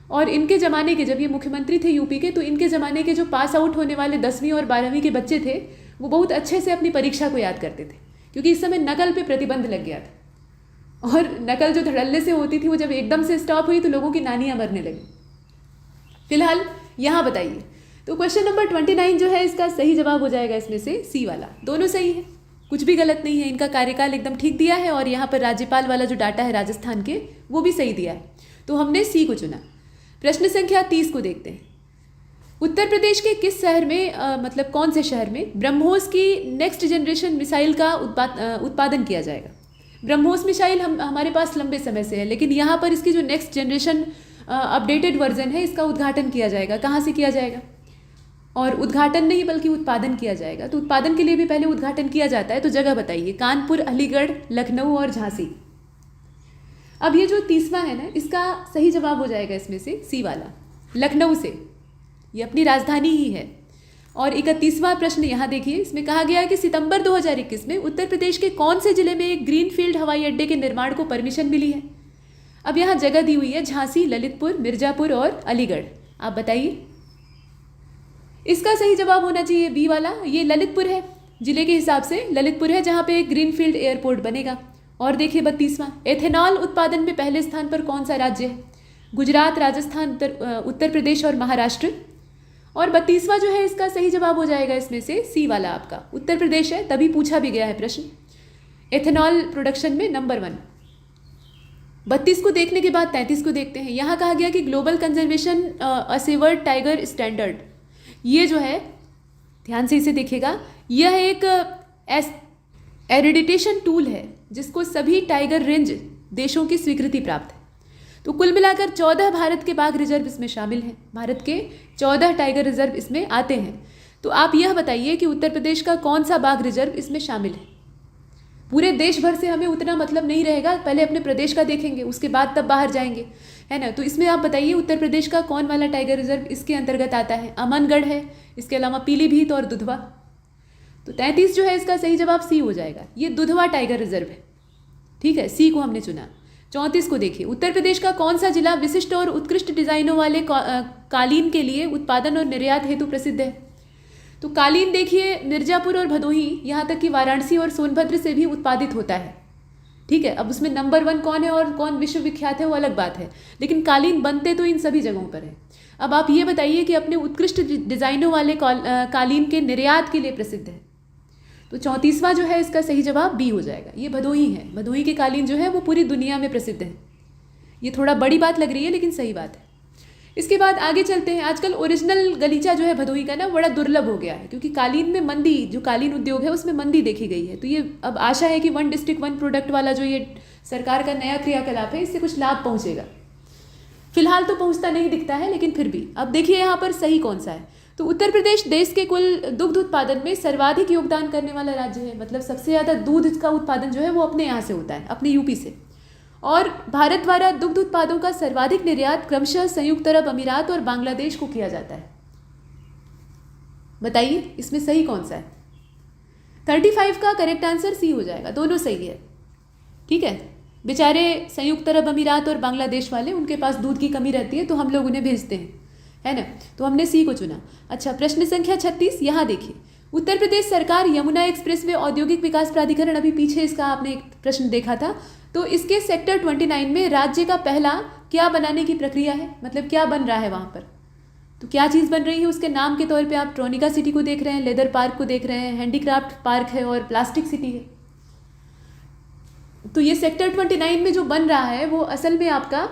और इनके ज़माने के, जब ये मुख्यमंत्री थे यूपी के, तो इनके ज़माने के जो पास आउट होने वाले 10वीं और 12वीं के बच्चे थे वो बहुत अच्छे से अपनी परीक्षा को याद करते थे, क्योंकि इस समय नकल पे प्रतिबंध लग गया था। और नकल जो धड़ल्ले से होती थी वो जब एकदम से स्टॉप हुई तो लोगों की नानियाँ मरने लगी। फिलहाल यहाँ बताइए, तो क्वेश्चन नंबर 29 जो है इसका सही जवाब हो जाएगा इसमें से C वाला। दोनों सही है, कुछ भी गलत नहीं है। इनका कार्यकाल एकदम ठीक दिया है और यहाँ पर राज्यपाल वाला जो डाटा है राजस्थान के, वो भी सही दिया है। तो हमने C को चुना। प्रश्न संख्या 30 को देखते हैं। उत्तर प्रदेश के किस शहर में, मतलब कौन से शहर में ब्रह्मोस की नेक्स्ट जनरेशन मिसाइल का उत्पादन किया जाएगा? ब्रह्मोस मिसाइल हमारे पास लंबे समय से है, लेकिन यहाँ पर इसकी जो नेक्स्ट जनरेशन अपडेटेड वर्जन है इसका उद्घाटन किया जाएगा। कहाँ से किया जाएगा? और उद्घाटन नहीं बल्कि उत्पादन किया जाएगा। तो उत्पादन के लिए भी पहले उद्घाटन किया जाता है। तो जगह बताइए, कानपुर, अलीगढ़, लखनऊ और झांसी। अब ये जो 30वां है ना, इसका सही जवाब हो जाएगा इसमें से C वाला, लखनऊ से। ये अपनी राजधानी ही है। और 31वां प्रश्न यहाँ देखिए, इसमें कहा गया है कि सितंबर 2021 में उत्तर प्रदेश के कौन से जिले में एक ग्रीनफील्ड हवाई अड्डे के निर्माण को परमिशन मिली है? अब यहाँ जगह दी हुई है झांसी, ललितपुर, मिर्जापुर और अलीगढ़। आप बताइए। इसका सही जवाब होना चाहिए B वाला। ये ललितपुर है, जिले के हिसाब से ललितपुर है जहाँ पे एक ग्रीनफील्ड एयरपोर्ट बनेगा। और देखिए 32वां, एथेनॉल उत्पादन में पहले स्थान पर कौन सा राज्य है? गुजरात, राजस्थान, उत्तर प्रदेश और महाराष्ट्र। और 32वां जो है इसका सही जवाब हो जाएगा इसमें से C वाला आपका, उत्तर प्रदेश है। तभी पूछा भी गया है प्रश्न, एथेनॉल प्रोडक्शन में नंबर 1। 32 को देखने के बाद 33 को देखते हैं। यहाँ कहा गया कि ग्लोबल कंजर्वेशन असेवर्ड टाइगर स्टैंडर्ड, ये जो है ध्यान से इसे देखिएगा, यह एक एरिडिटेशन टूल है जिसको सभी टाइगर रेंज देशों की स्वीकृति प्राप्त है। तो कुल मिलाकर 14 भारत के बाघ रिजर्व इसमें शामिल हैं। भारत के 14 टाइगर रिजर्व इसमें आते हैं। तो आप यह बताइए कि उत्तर प्रदेश का कौन सा बाघ रिजर्व इसमें शामिल है? पूरे देश भर से हमें उतना मतलब नहीं रहेगा, पहले अपने प्रदेश का देखेंगे, उसके बाद तब बाहर जाएंगे, है ना। तो इसमें आप बताइए उत्तर प्रदेश का कौन वाला टाइगर रिजर्व इसके अंतर्गत आता है? अमनगढ़ है, इसके अलावा पीलीभीत और दुधवा। तो 33 जो है इसका सही जवाब C हो जाएगा। ये दुधवा टाइगर रिजर्व है, ठीक है, C को हमने चुना। 34 को देखिए, उत्तर प्रदेश का कौन सा जिला विशिष्ट और उत्कृष्ट डिजाइनों वाले कालीन के लिए उत्पादन और निर्यात हेतु प्रसिद्ध है? तो कालीन देखिए मिर्जापुर और भदोही, यहाँ तक कि वाराणसी और सोनभद्र से भी उत्पादित होता है, ठीक है। अब उसमें नंबर 1 कौन है और कौन विश्वविख्यात है वो अलग बात है, लेकिन कालीन बनते तो इन सभी जगहों पर है। अब आप ये बताइए कि अपने उत्कृष्ट डिजाइनों वाले कालीन के निर्यात के लिए प्रसिद्ध है। तो 34वां जो है इसका सही जवाब बी हो जाएगा। ये भदोही है। भदोही के कालीन जो है वो पूरी दुनिया में प्रसिद्ध है। ये थोड़ा बड़ी बात लग रही है लेकिन सही बात है। इसके बाद आगे चलते हैं। आजकल ओरिजिनल गलीचा जो है भदोही का ना बड़ा दुर्लभ हो गया है, क्योंकि कालीन में मंदी, जो कालीन उद्योग है उसमें मंदी देखी गई है। तो ये अब आशा है कि 1 डिस्ट्रिक्ट 1 प्रोडक्ट वाला जो ये सरकार का नया क्रियाकलाप है इससे कुछ लाभ पहुंचेगा। फिलहाल तो पहुंचता नहीं दिखता है, लेकिन फिर भी अब देखिए यहाँ पर सही कौन सा है। तो उत्तर प्रदेश देश के कुल दुग्ध उत्पादन में सर्वाधिक योगदान करने वाला राज्य है। मतलब सबसे ज़्यादा दूध का उत्पादन जो है वो अपने यहाँ से होता है, अपने यूपी से। और भारत द्वारा दुग्ध उत्पादों का सर्वाधिक निर्यात क्रमशः संयुक्त अरब अमीरात और बांग्लादेश को किया जाता है। बताइए इसमें सही कौन सा है? 35 का करेक्ट आंसर सी हो जाएगा। दोनों सही है, ठीक है। बेचारे संयुक्त अरब अमीरात और बांग्लादेश वाले, उनके पास दूध की कमी रहती है तो हम लोग उन्हें भेजते हैं, है ना। तो हमने सी को चुना। अच्छा, प्रश्न संख्या 36 यहाँ देखिए। उत्तर प्रदेश सरकार यमुना एक्सप्रेसवे औद्योगिक विकास प्राधिकरण, अभी पीछे इसका आपने एक प्रश्न देखा था, तो इसके सेक्टर 29 में राज्य का पहला क्या बनाने की प्रक्रिया है, मतलब क्या बन रहा है वहाँ पर। तो क्या चीज़ बन रही है? उसके नाम के तौर पे आप ट्रोनिका सिटी को देख रहे हैं, लेदर पार्क को देख रहे हैं, हैंडीक्राफ्ट पार्क है और प्लास्टिक सिटी है। तो ये सेक्टर 29 में जो बन रहा है वो असल में आपका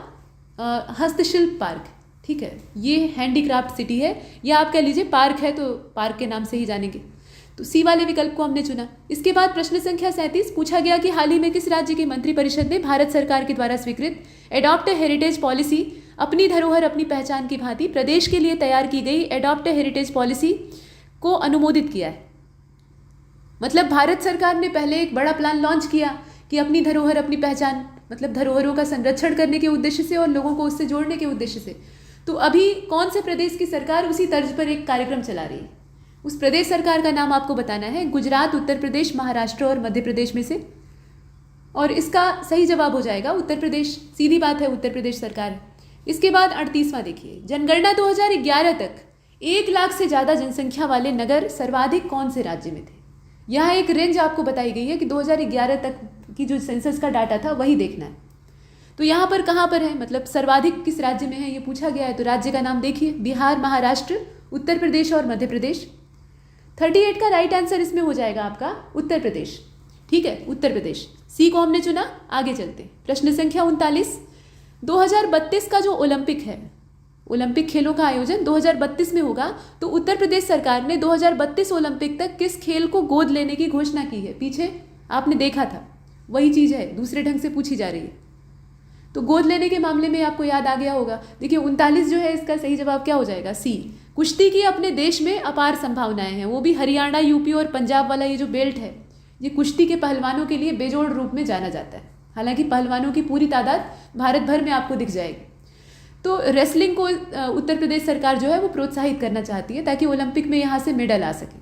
हस्तशिल्प पार्क, ठीक है। ये हैंडीक्राफ्ट सिटी है, या आप कह लीजिए पार्क है, तो पार्क के नाम से ही जानेंगे। तो सी वाले विकल्प को हमने चुना। इसके बाद प्रश्न संख्या 37 पूछा गया कि हाल ही में किस राज्य की मंत्रिपरिषद ने भारत सरकार के द्वारा स्वीकृत एडॉप्ट ए हेरिटेज पॉलिसी, अपनी धरोहर अपनी पहचान की भांति प्रदेश के लिए तैयार की गई एडॉप्ट ए हेरिटेज पॉलिसी को अनुमोदित किया है। मतलब भारत सरकार ने पहले एक बड़ा प्लान लॉन्च किया कि अपनी धरोहर अपनी पहचान, मतलब धरोहरों का संरक्षण करने के उद्देश्य से और लोगों को उससे जोड़ने के उद्देश्य से। तो अभी कौन से प्रदेश की सरकार उसी तर्ज पर एक कार्यक्रम चला रही है? उस प्रदेश सरकार का नाम आपको बताना है। गुजरात, उत्तर प्रदेश, महाराष्ट्र और मध्य प्रदेश में से। और इसका सही जवाब हो जाएगा उत्तर प्रदेश। सीधी बात है, उत्तर प्रदेश सरकार। इसके बाद 38वां देखिए। जनगणना 2011 तक 1 लाख से ज़्यादा जनसंख्या वाले नगर सर्वाधिक कौन से राज्य में थे? यहाँ एक रेंज आपको बताई गई है कि 2011 तक की जो सेंसस का डाटा था वही देखना है। तो यहाँ पर कहाँ पर है, मतलब सर्वाधिक किस राज्य में है ये पूछा गया है। तो राज्य का नाम देखिए, बिहार, महाराष्ट्र, उत्तर प्रदेश और मध्य प्रदेश। 38 का राइट आंसर इसमें हो जाएगा आपका उत्तर प्रदेश, ठीक है, उत्तर प्रदेश। सी को हमने चुना। आगे चलते। प्रश्न संख्या 39 2032 का जो ओलंपिक है, ओलंपिक खेलों का आयोजन 2032 में होगा। तो उत्तर प्रदेश सरकार ने 2032 ओलंपिक तक किस खेल को गोद लेने की घोषणा की है? पीछे आपने देखा था, वही चीज़ है, दूसरे ढंग से पूछी जा रही है। तो गोद लेने के मामले में आपको याद आ गया होगा। देखिए 39 जो है इसका सही जवाब क्या हो जाएगा? सी। कुश्ती की अपने देश में अपार संभावनाएं हैं, वो भी हरियाणा, यूपी और पंजाब वाला ये जो बेल्ट है, ये कुश्ती के पहलवानों के लिए बेजोड़ रूप में जाना जाता है। हालांकि पहलवानों की पूरी तादाद भारत भर में आपको दिख जाएगी। तो रेसलिंग को उत्तर प्रदेश सरकार जो है वो प्रोत्साहित करना चाहती है ताकि ओलंपिक में यहाँ से मेडल आ सके।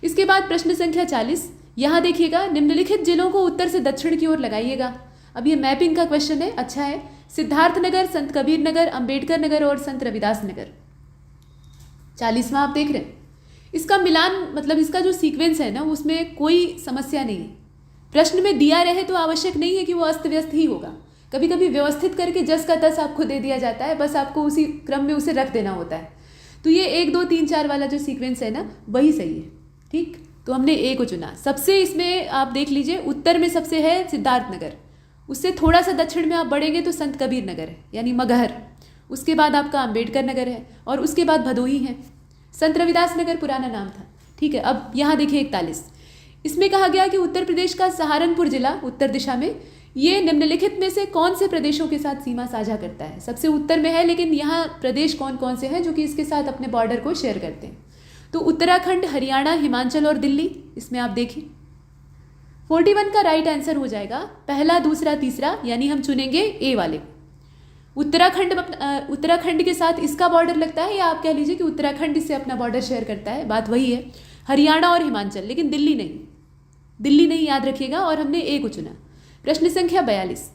इसके बाद प्रश्न संख्या 40 यहाँ देखिएगा। निम्नलिखित जिलों को उत्तर से दक्षिण की ओर लगाइएगा। अब ये मैपिंग का क्वेश्चन है, अच्छा है। सिद्धार्थ नगर, संत कबीर नगर, अंबेडकर नगर और संत रविदास नगर। 40वां आप देख रहे हैं। इसका मिलान, मतलब इसका जो सीक्वेंस है ना, उसमें कोई समस्या नहीं है। प्रश्न में दिया रहे तो आवश्यक नहीं है कि वो अस्त व्यस्त ही होगा। कभी कभी व्यवस्थित करके जस का तस आपको दे दिया जाता है, बस आपको उसी क्रम में उसे रख देना होता है। तो ये 1 2 3 4 वाला जो सीक्वेंस है ना, वही सही है, ठीक। तो हमने ए को चुना। सबसे इसमें आप देख लीजिए, उत्तर में सबसे है सिद्धार्थ नगर, उससे थोड़ा सा दक्षिण में आप बढ़ेंगे तो संत कबीर नगर है, यानी मगहर। उसके बाद आपका अंबेडकर नगर है और उसके बाद भदोही है। संत रविदास नगर पुराना नाम था, ठीक है। अब यहाँ देखिए 41, इसमें कहा गया कि उत्तर प्रदेश का सहारनपुर जिला उत्तर दिशा में, ये निम्नलिखित में से कौन से प्रदेशों के साथ सीमा साझा करता है? सबसे उत्तर में है, लेकिन यहाँ प्रदेश कौन कौन से हैं जो कि इसके साथ अपने बॉर्डर को शेयर करते हैं? तो उत्तराखंड, हरियाणा, हिमाचल और दिल्ली। इसमें आप देखिए 41 का राइट आंसर हो जाएगा पहला, दूसरा, तीसरा, यानी हम चुनेंगे ए वाले। उत्तराखंड के साथ इसका बॉर्डर लगता है, या आप कह लीजिए कि उत्तराखंड इससे अपना बॉर्डर शेयर करता है, बात वही है। हरियाणा और हिमाचल, लेकिन दिल्ली नहीं, दिल्ली नहीं, याद रखिएगा। और हमने ए को चुना। प्रश्न संख्या 42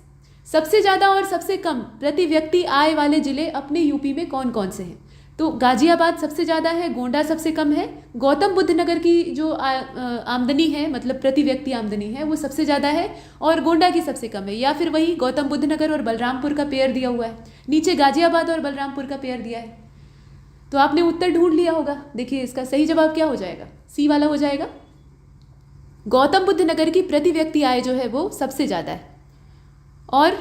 सबसे ज़्यादा और सबसे कम प्रति व्यक्ति आय वाले जिले अपने यूपी में कौन कौन से हैं? तो गाजियाबाद सबसे ज़्यादा है, गोंडा सबसे कम है, गौतम बुद्ध नगर की जो आमदनी है, मतलब प्रति व्यक्ति आमदनी है, वो सबसे ज़्यादा है, और गोंडा की सबसे कम है। या फिर वही गौतम बुद्ध नगर और बलरामपुर का पेयर दिया हुआ है, नीचे गाजियाबाद और बलरामपुर का पेयर दिया है। तो आपने उत्तर ढूंढ लिया होगा। देखिए इसका सही जवाब क्या हो जाएगा? सी वाला हो जाएगा। गौतम बुद्ध नगर की प्रति व्यक्ति आय जो है वो सबसे ज़्यादा है, और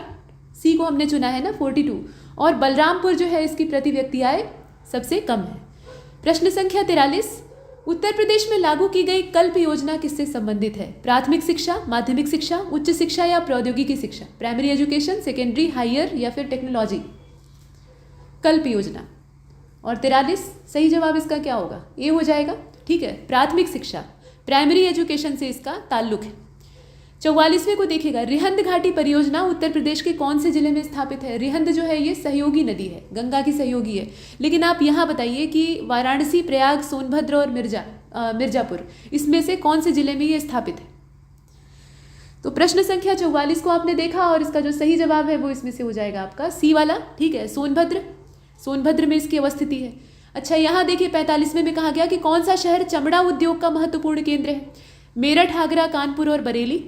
सी को हमने चुना है ना 42, और बलरामपुर जो है इसकी प्रति व्यक्ति आय सबसे कम है। प्रश्न संख्या 43, उत्तर प्रदेश में लागू की गई कल्प योजना किससे संबंधित है? प्राथमिक शिक्षा, माध्यमिक शिक्षा, उच्च शिक्षा या प्रौद्योगिकी शिक्षा? प्राइमरी एजुकेशन, सेकेंडरी, हायर या फिर टेक्नोलॉजी? कल्प योजना। और 43 सही जवाब इसका क्या होगा? ए हो जाएगा। ठीक है, प्राथमिक शिक्षा, प्राइमरी एजुकेशन से इसका ताल्लुक है। 44वें को देखिएगा, रिहंद घाटी परियोजना उत्तर प्रदेश के कौन से जिले में स्थापित है? रिहंद जो है ये सहयोगी नदी है, गंगा की सहयोगी है, लेकिन आप यहाँ बताइए कि वाराणसी, प्रयाग, सोनभद्र और मिर्जापुर इसमें से कौन से जिले में ये स्थापित है? तो प्रश्न संख्या 44 को आपने देखा और इसका जो सही जवाब है वो इसमें से हो जाएगा आपका सी वाला। ठीक है, सोनभद्र में इसकी अवस्थिति है। अच्छा, यहाँ देखिए 45वें में कहा गया कि कौन सा शहर चमड़ा उद्योग का महत्वपूर्ण केंद्र है? मेरठ, आगरा, कानपुर और बरेली।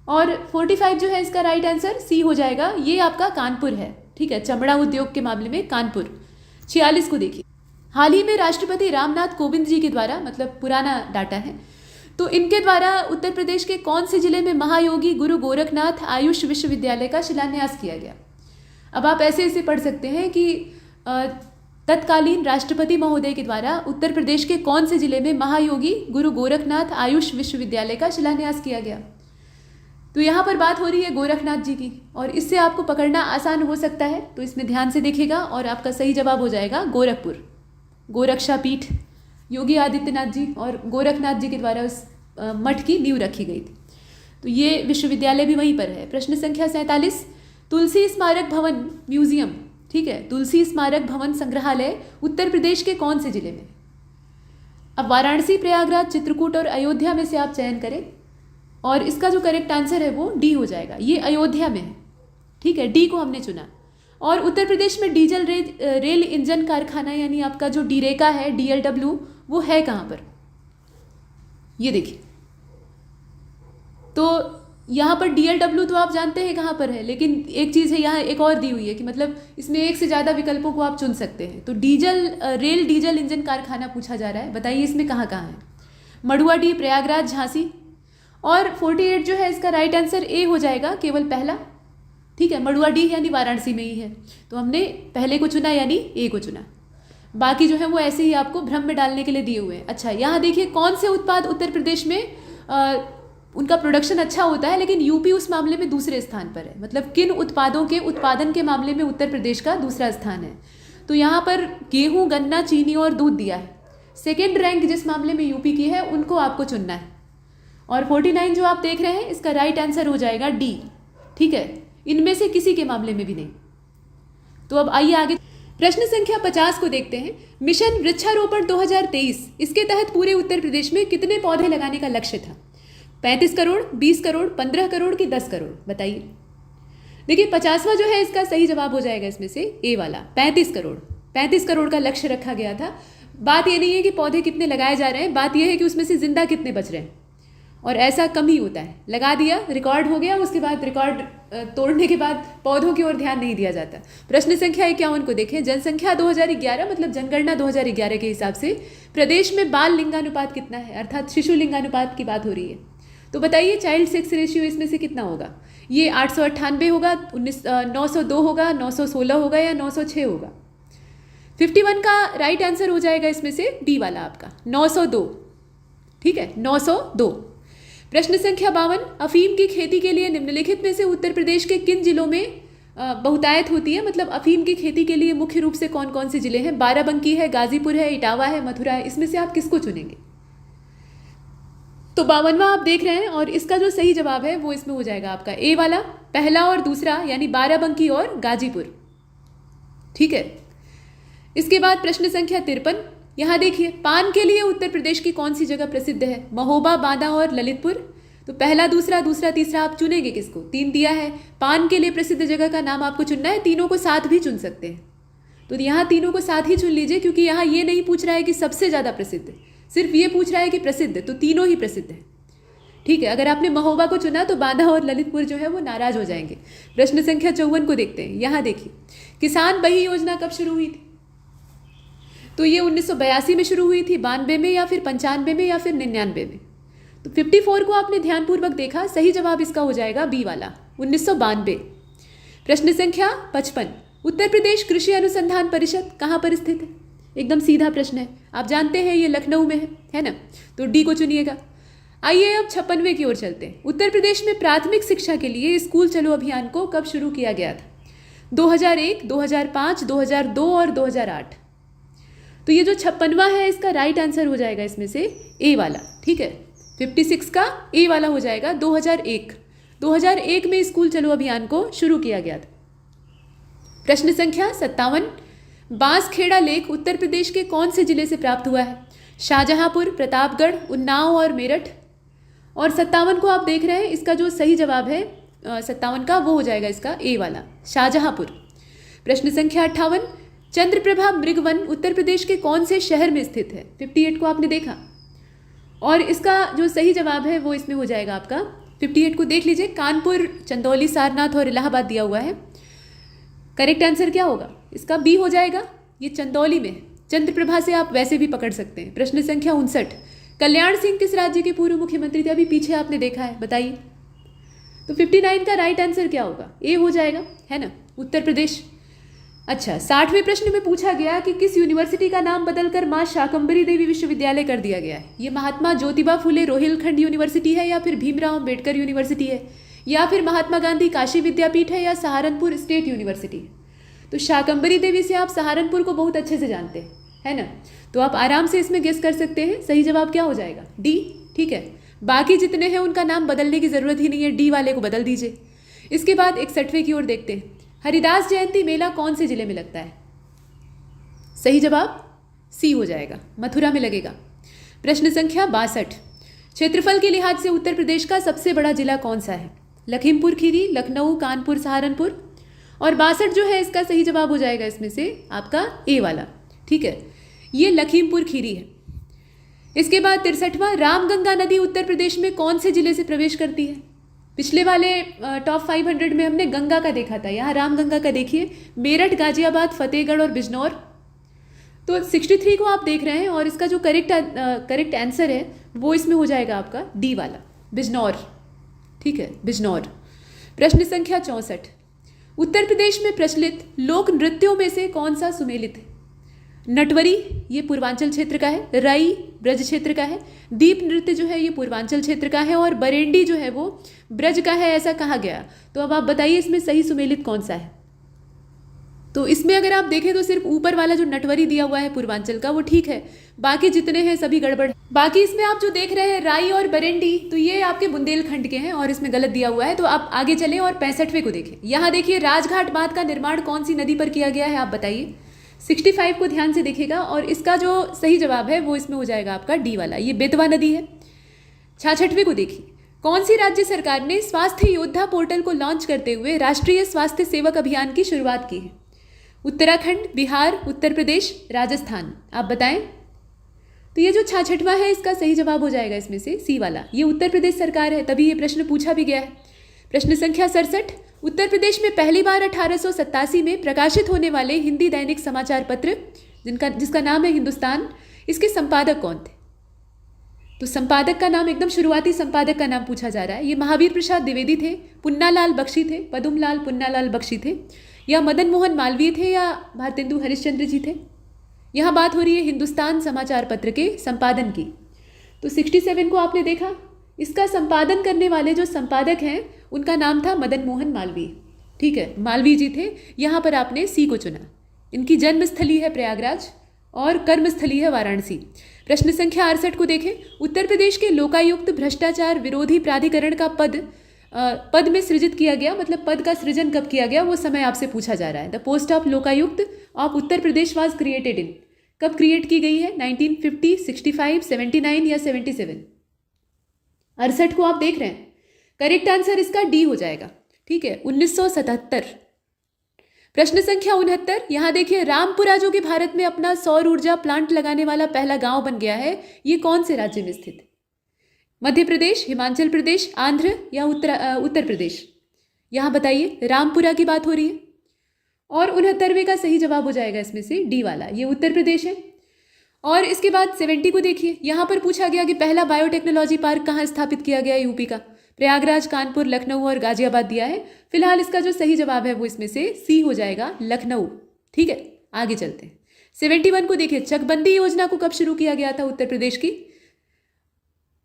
और 45 जो है इसका राइट आंसर सी हो जाएगा, ये आपका कानपुर है। ठीक है, चमड़ा उद्योग के मामले में कानपुर। 46 को देखिए, हाल ही में राष्ट्रपति रामनाथ कोविंद जी के द्वारा, मतलब पुराना डाटा है, तो इनके द्वारा उत्तर प्रदेश के कौन से जिले में महायोगी गुरु गोरखनाथ आयुष विश्वविद्यालय का शिलान्यास किया गया? अब आप ऐसे ऐसे पढ़ सकते हैं कि तत्कालीन राष्ट्रपति महोदय के द्वारा उत्तर प्रदेश के कौन से जिले में महायोगी गुरु गोरखनाथ आयुष विश्वविद्यालय का शिलान्यास किया गया? तो यहाँ पर बात हो रही है गोरखनाथ जी की, और इससे आपको पकड़ना आसान हो सकता है, तो इसमें ध्यान से देखिएगा और आपका सही जवाब हो जाएगा गोरखपुर। गोरक्षा पीठ योगी आदित्यनाथ जी और गोरखनाथ जी के द्वारा उस मठ की नींव रखी गई थी, तो ये विश्वविद्यालय भी वहीं पर है। प्रश्न संख्या 47, तुलसी स्मारक भवन म्यूजियम, ठीक है, तुलसी स्मारक भवन संग्रहालय उत्तर प्रदेश के कौन से जिले में? अब वाराणसी, प्रयागराज, चित्रकूट और अयोध्या में से आप चयन करें, और इसका जो करेक्ट आंसर है वो डी हो जाएगा, ये अयोध्या में है। ठीक है, डी को हमने चुना। और उत्तर प्रदेश में डीजल रेल इंजन कारखाना यानी आपका जो डीरेका है, DLW, वो है कहाँ पर? ये देखिए, तो यहाँ पर DLW तो आप जानते हैं कहाँ पर है, लेकिन एक चीज़ है, यहाँ एक और दी हुई है कि मतलब इसमें एक से ज़्यादा विकल्पों को आप चुन सकते हैं। तो रेल डीजल इंजन कारखाना पूछा जा रहा है, बताइए इसमें कहाँ कहाँ है? मड़ुआडीह, प्रयागराज, झांसी। और 48 जो है इसका राइट आंसर ए हो जाएगा, केवल पहला। ठीक है, मड़ुआडीह यानी वाराणसी में ही है, तो हमने पहले को चुना यानी ए को चुना, बाकी जो है वो ऐसे ही आपको भ्रम में डालने के लिए दिए हुए हैं। अच्छा, यहाँ देखिए कौन से उत्पाद उत्तर प्रदेश में उनका प्रोडक्शन अच्छा होता है, लेकिन यूपी उस मामले में दूसरे स्थान पर है, मतलब किन उत्पादों के उत्पादन के मामले में उत्तर प्रदेश का दूसरा स्थान है? तो यहाँ पर गेहूँ, गन्ना, चीनी और दूध दिया है। सेकेंड रैंक जिस मामले में यूपी की है उनको आपको चुनना है। और 49 जो आप देख रहे हैं इसका राइट आंसर हो जाएगा डी। ठीक है, इनमें से किसी के मामले में भी नहीं। तो अब आइए आगे, प्रश्न संख्या 50 को देखते हैं। मिशन वृक्षारोपण 2023, इसके तहत पूरे उत्तर प्रदेश में कितने पौधे लगाने का लक्ष्य था? 35 करोड़, 20 करोड़, 15 करोड़ की 10 करोड़? बताइए। देखिए 50वां जो है इसका सही जवाब हो जाएगा इसमें से ए वाला, 35 करोड़। 35 करोड़ का लक्ष्य रखा गया था। बात ये नहीं है कि पौधे कितने लगाए जा रहे हैं, बात यह है कि उसमें से जिंदा कितने बच रहे हैं, और ऐसा कम ही होता है। लगा दिया, रिकॉर्ड हो गया, उसके बाद रिकॉर्ड तोड़ने के बाद पौधों की ओर ध्यान नहीं दिया जाता। प्रश्न संख्या 51 को देखें। जनसंख्या 2011 मतलब जनगणना 2011 के हिसाब से प्रदेश में बाल लिंगानुपात कितना है, अर्थात शिशु लिंगानुपात की बात हो रही है। तो बताइए चाइल्ड सेक्स रेशियो इसमें से कितना होगा? ये 898 होगा, 902 होगा, 916 होगा या 906 होगा? 51 का राइट आंसर हो जाएगा इसमें से डी वाला आपका, 902। ठीक है, 902। प्रश्न संख्या 52, अफीम की खेती के लिए निम्नलिखित में से उत्तर प्रदेश के किन जिलों में बहुतायत होती है? मतलब अफीम की खेती के लिए मुख्य रूप से कौन कौन से जिले हैं? बाराबंकी है, गाजीपुर है, इटावा है, मथुरा है। इसमें से आप किसको चुनेंगे? तो 52वां आप देख रहे हैं, और इसका जो सही जवाब है वो इसमें हो जाएगा आपका ए वाला, पहला और दूसरा, यानी बाराबंकी और गाजीपुर। ठीक है, इसके बाद प्रश्न संख्या 53, यहाँ देखिए पान के लिए उत्तर प्रदेश की कौन सी जगह प्रसिद्ध है? महोबा, बांदा और ललितपुर। तो पहला, दूसरा, तीसरा आप चुनेंगे किसको? 3 दिया है, पान के लिए प्रसिद्ध जगह का नाम आपको चुनना है। तीनों को साथ भी चुन सकते हैं, तो यहाँ तीनों को साथ ही चुन लीजिए, क्योंकि यहाँ ये नहीं पूछ रहा है कि सबसे ज़्यादा प्रसिद्ध, सिर्फ ये पूछ रहा है कि प्रसिद्ध, तो तीनों ही प्रसिद्ध है। ठीक है, अगर आपने महोबा को चुना तो बांदा और ललितपुर जो है वो नाराज हो जाएंगे। प्रश्न संख्या 54 को देखते हैं। यहाँ देखिए, किसान बही योजना कब शुरू हुई थी? तो ये 1982 में शुरू हुई थी, 92 में या फिर 95 में या फिर 99 में? तो 54 को आपने ध्यानपूर्वक देखा, सही जवाब इसका हो जाएगा बी वाला 1992। प्रश्न संख्या 55, उत्तर प्रदेश कृषि अनुसंधान परिषद कहाँ पर स्थित है? एकदम सीधा प्रश्न है, आप जानते हैं ये लखनऊ में है ना, तो डी को चुनिएगा। आइए अब 56वें की ओर चलते हैं। उत्तर प्रदेश में प्राथमिक शिक्षा के लिए स्कूल चलो अभियान को कब शुरू किया गया था? 2001, 2005, 2002 और 2008। तो ये जो 56वां है इसका राइट आंसर हो जाएगा इसमें से ए वाला, ठीक है। 56 का ए वाला हो जाएगा 2001। 2001 में स्कूल चलो अभियान को शुरू किया गया था। प्रश्न संख्या 57, बांसखेड़ा लेक उत्तर प्रदेश के कौन से जिले से प्राप्त हुआ है? शाहजहांपुर, प्रतापगढ़, उन्नाव और मेरठ। और 57 को आप देख रहे हैं, इसका जो सही जवाब है 57 का वो हो जाएगा इसका ए वाला, शाहजहांपुर। प्रश्न संख्या 58, चंद्रप्रभा मृगवन उत्तर प्रदेश के कौन से शहर में स्थित है? 58 को आपने देखा, और इसका जो सही जवाब है वो इसमें हो जाएगा आपका 58 को देख लीजिए, कानपुर, चंदौली, सारनाथ और इलाहाबाद दिया हुआ है। करेक्ट आंसर क्या होगा? इसका बी हो जाएगा, ये चंदौली में। चंद्रप्रभा से आप वैसे भी पकड़ सकते हैं। प्रश्न संख्या 59, कल्याण सिंह किस राज्य के पूर्व मुख्यमंत्री थे? अभी पीछे आपने देखा है, बताइए। तो 59 का राइट आंसर क्या होगा? ए हो जाएगा, है ना, उत्तर प्रदेश। अच्छा, 60वें प्रश्न में पूछा गया कि किस यूनिवर्सिटी का नाम बदलकर मां शाकंभरी देवी विश्वविद्यालय कर दिया गया है? ये महात्मा ज्योतिबा फुले रोहिलखंड यूनिवर्सिटी है, या फिर भीमराव अंबेडकर यूनिवर्सिटी है, या फिर महात्मा गांधी काशी विद्यापीठ है, या सहारनपुर स्टेट यूनिवर्सिटी है? तो शाकंभरी देवी से आप सहारनपुर को बहुत अच्छे से जानते हैं, है ना, तो आप आराम से इसमें गेस कर सकते हैं। सही जवाब क्या हो जाएगा? डी, ठीक है। बाकी जितने हैं उनका नाम बदलने की जरूरत ही नहीं है, डी वाले को बदल दीजिए। इसके बाद 61वें की ओर देखते हैं। हरिदास जयंती मेला कौन से जिले में लगता है? सही जवाब सी हो जाएगा, मथुरा में लगेगा। प्रश्न संख्या 62, क्षेत्रफल के लिहाज से उत्तर प्रदेश का सबसे बड़ा जिला कौन सा है? लखीमपुर खीरी, लखनऊ, कानपुर, सहारनपुर। और 62 जो है इसका सही जवाब हो जाएगा इसमें से आपका ए वाला, ठीक है, ये लखीमपुर खीरी है। इसके बाद 63वां, रामगंगा नदी उत्तर प्रदेश में कौन से जिले से प्रवेश करती है? पिछले वाले टॉप 500 में हमने गंगा का देखा था, यहाँ रामगंगा का देखिए, मेरठ, गाजियाबाद, फतेहगढ़ और बिजनौर। तो 63 को आप देख रहे हैं, और इसका जो करेक्ट आंसर है वो इसमें हो जाएगा आपका डी वाला, बिजनौर, ठीक है, बिजनौर। प्रश्न संख्या 64, उत्तर प्रदेश में प्रचलित लोक नृत्यों में से कौन सा सुमेलित है? नटवरी ये पूर्वांचल क्षेत्र का है, राई ब्रज क्षेत्र का है, दीप नृत्य जो है ये पूर्वांचल क्षेत्र का है, और बरेंडी जो है वो ब्रज का है, ऐसा कहा गया। तो अब आप बताइए इसमें सही सुमेलित कौन सा है? तो इसमें अगर आप देखें तो सिर्फ ऊपर वाला जो नटवरी दिया हुआ है पूर्वांचल का वो ठीक है, बाकी जितने हैं सभी गड़बड़। बाकी इसमें आप जो देख रहे हैं राई और बरेंडी, तो ये आपके बुंदेलखंड के हैं और इसमें गलत दिया हुआ है। तो आप आगे चलें और 65वें को देखें। यहाँ देखिए, राजघाट बांध का निर्माण कौन सी नदी पर किया गया है, आप बताइए। 65 को ध्यान से देखिएगा, और इसका जो सही जवाब है वो इसमें हो जाएगा आपका डी वाला, ये बेतवा नदी है। 66वें को देखिए, कौन सी राज्य सरकार ने स्वास्थ्य योद्धा पोर्टल को लॉन्च करते हुए राष्ट्रीय स्वास्थ्य सेवक अभियान की शुरुआत की है? उत्तराखंड, बिहार, उत्तर प्रदेश, राजस्थान, आप बताएं। तो ये जो 66वां है इसका सही जवाब हो जाएगा इसमें से सी वाला, ये उत्तर प्रदेश सरकार है, तभी ये प्रश्न पूछा भी गया है। प्रश्न संख्या 67, उत्तर प्रदेश में पहली बार 1887 में प्रकाशित होने वाले हिंदी दैनिक समाचार पत्र जिसका नाम है हिंदुस्तान, इसके संपादक कौन थे? तो संपादक का नाम, एकदम शुरुआती संपादक का नाम पूछा जा रहा है। ये महावीर प्रसाद द्विवेदी थे, पुन्नालाल बख्शी थे, पदुमलाल पुन्नालाल बख्शी थे, या मदन मोहन मालवीय थे, या भारतेंदु हरिश्चंद्र जी थे? यहाँ बात हो रही है हिंदुस्तान समाचार पत्र के संपादन की। तो 67 को आपने देखा, इसका संपादन करने वाले जो संपादक हैं उनका नाम था मदन मोहन मालवीय, ठीक है, मालवीय जी थे। यहाँ पर आपने सी को चुना। इनकी जन्मस्थली है प्रयागराज और कर्मस्थली है वाराणसी। प्रश्न संख्या 68 को देखें, उत्तर प्रदेश के लोकायुक्त भ्रष्टाचार विरोधी प्राधिकरण का पद में सृजित किया गया, मतलब पद का सृजन कब किया गया वो समय आपसे पूछा जा रहा है। The post of Lokayukta of Uttar Pradesh was created in, कब क्रिएट की गई है? 1950, 65, 79 या 77? 68 को आप देख रहे हैं, करेक्ट आंसर इसका डी हो जाएगा, ठीक है, 1977। प्रश्न संख्या 69, यहाँ देखिए, रामपुरा जो कि भारत में अपना सौर ऊर्जा प्लांट लगाने वाला पहला गांव बन गया है, ये कौन से राज्य में स्थित है? मध्य प्रदेश, हिमाचल प्रदेश, आंध्र या उत्तर प्रदेश? यहाँ बताइए, रामपुरा की बात हो रही है। और 69वें का सही जवाब हो जाएगा इसमें से डी वाला, ये उत्तर प्रदेश है। और इसके बाद 70 को देखिए, यहाँ पर पूछा गया कि पहला बायोटेक्नोलॉजी पार्क कहाँ स्थापित किया गया यूपी का। प्रयागराज, कानपुर, लखनऊ और गाजियाबाद दिया है। फिलहाल इसका जो सही जवाब है वो इसमें से सी हो जाएगा, लखनऊ। ठीक है, आगे चलते हैं। 71 को देखिए, चकबंदी योजना को कब शुरू किया गया था उत्तर प्रदेश की।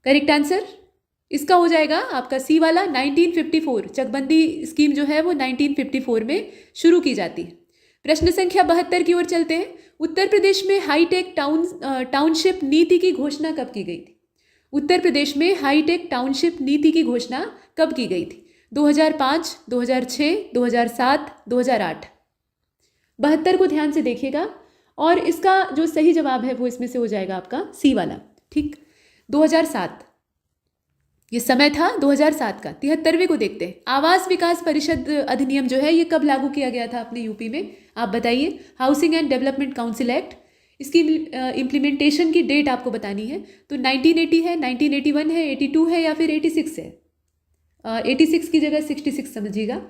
करेक्ट आंसर इसका हो जाएगा आपका सी वाला, 1954। चकबंदी स्कीम जो है वो 1954 में शुरू की जाती है। प्रश्न संख्या 72 की ओर चलते हैं। उत्तर प्रदेश में हाईटेक टाउनशिप नीति की घोषणा कब की गई थी। उत्तर प्रदेश में हाईटेक टाउनशिप नीति की घोषणा कब की गई थी। 2005, 2006, 2007, 2008। 72 को ध्यान से देखिएगा और इसका जो सही जवाब है वो इसमें से हो जाएगा आपका सी वाला। ठीक, 2007 ये समय था 2007 का। 73वें को देखते हैं। आवास विकास परिषद अधिनियम जो है ये कब लागू किया गया था अपने यूपी में, आप बताइए। Housing and development council act, इसकी इम्प्लीमेंटेशन की डेट आपको बतानी है। तो 1980 है, 1981 है, 82 है या फिर 86 है। 86 की जगह 66 समझिएगा।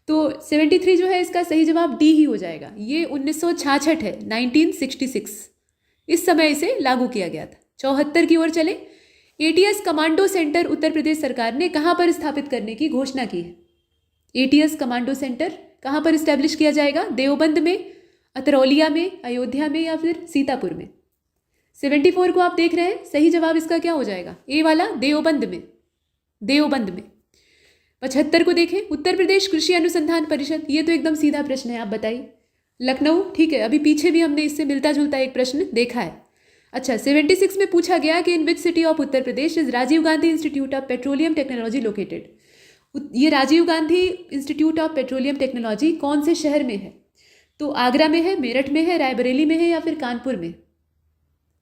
तो 73 जो है इसका सही जवाब डी ही हो जाएगा। ये 1966 है, 1966 इस समय इसे लागू किया गया था। 74 की ओर चले। ATS commando centre Uttar Pradesh सरकार ने कहाँ पर स्थापित करने की घोषणा की है। एटीएस कमांडो सेंटर कहाँ पर स्टैब्लिश किया जाएगा। देवबंद में, अतरौलिया में, अयोध्या में या फिर सीतापुर में। 74 को आप देख रहे हैं, सही जवाब इसका क्या हो जाएगा, ए वाला, देवबंद में। देवबंद में। 75 को देखें। उत्तर प्रदेश कृषि अनुसंधान परिषद, ये तो एकदम सीधा प्रश्न है, आप बताइए। लखनऊ, ठीक है, अभी पीछे भी हमने इससे मिलता जुलता एक प्रश्न देखा है। अच्छा, 76 में पूछा गया कि in which city of Uttar Pradesh is Rajiv Gandhi institute of petroleum technology located. ये Rajiv Gandhi institute of petroleum technology कौन से शहर में है। तो आगरा में है, मेरठ में है, रायबरेली में है या फिर कानपुर में।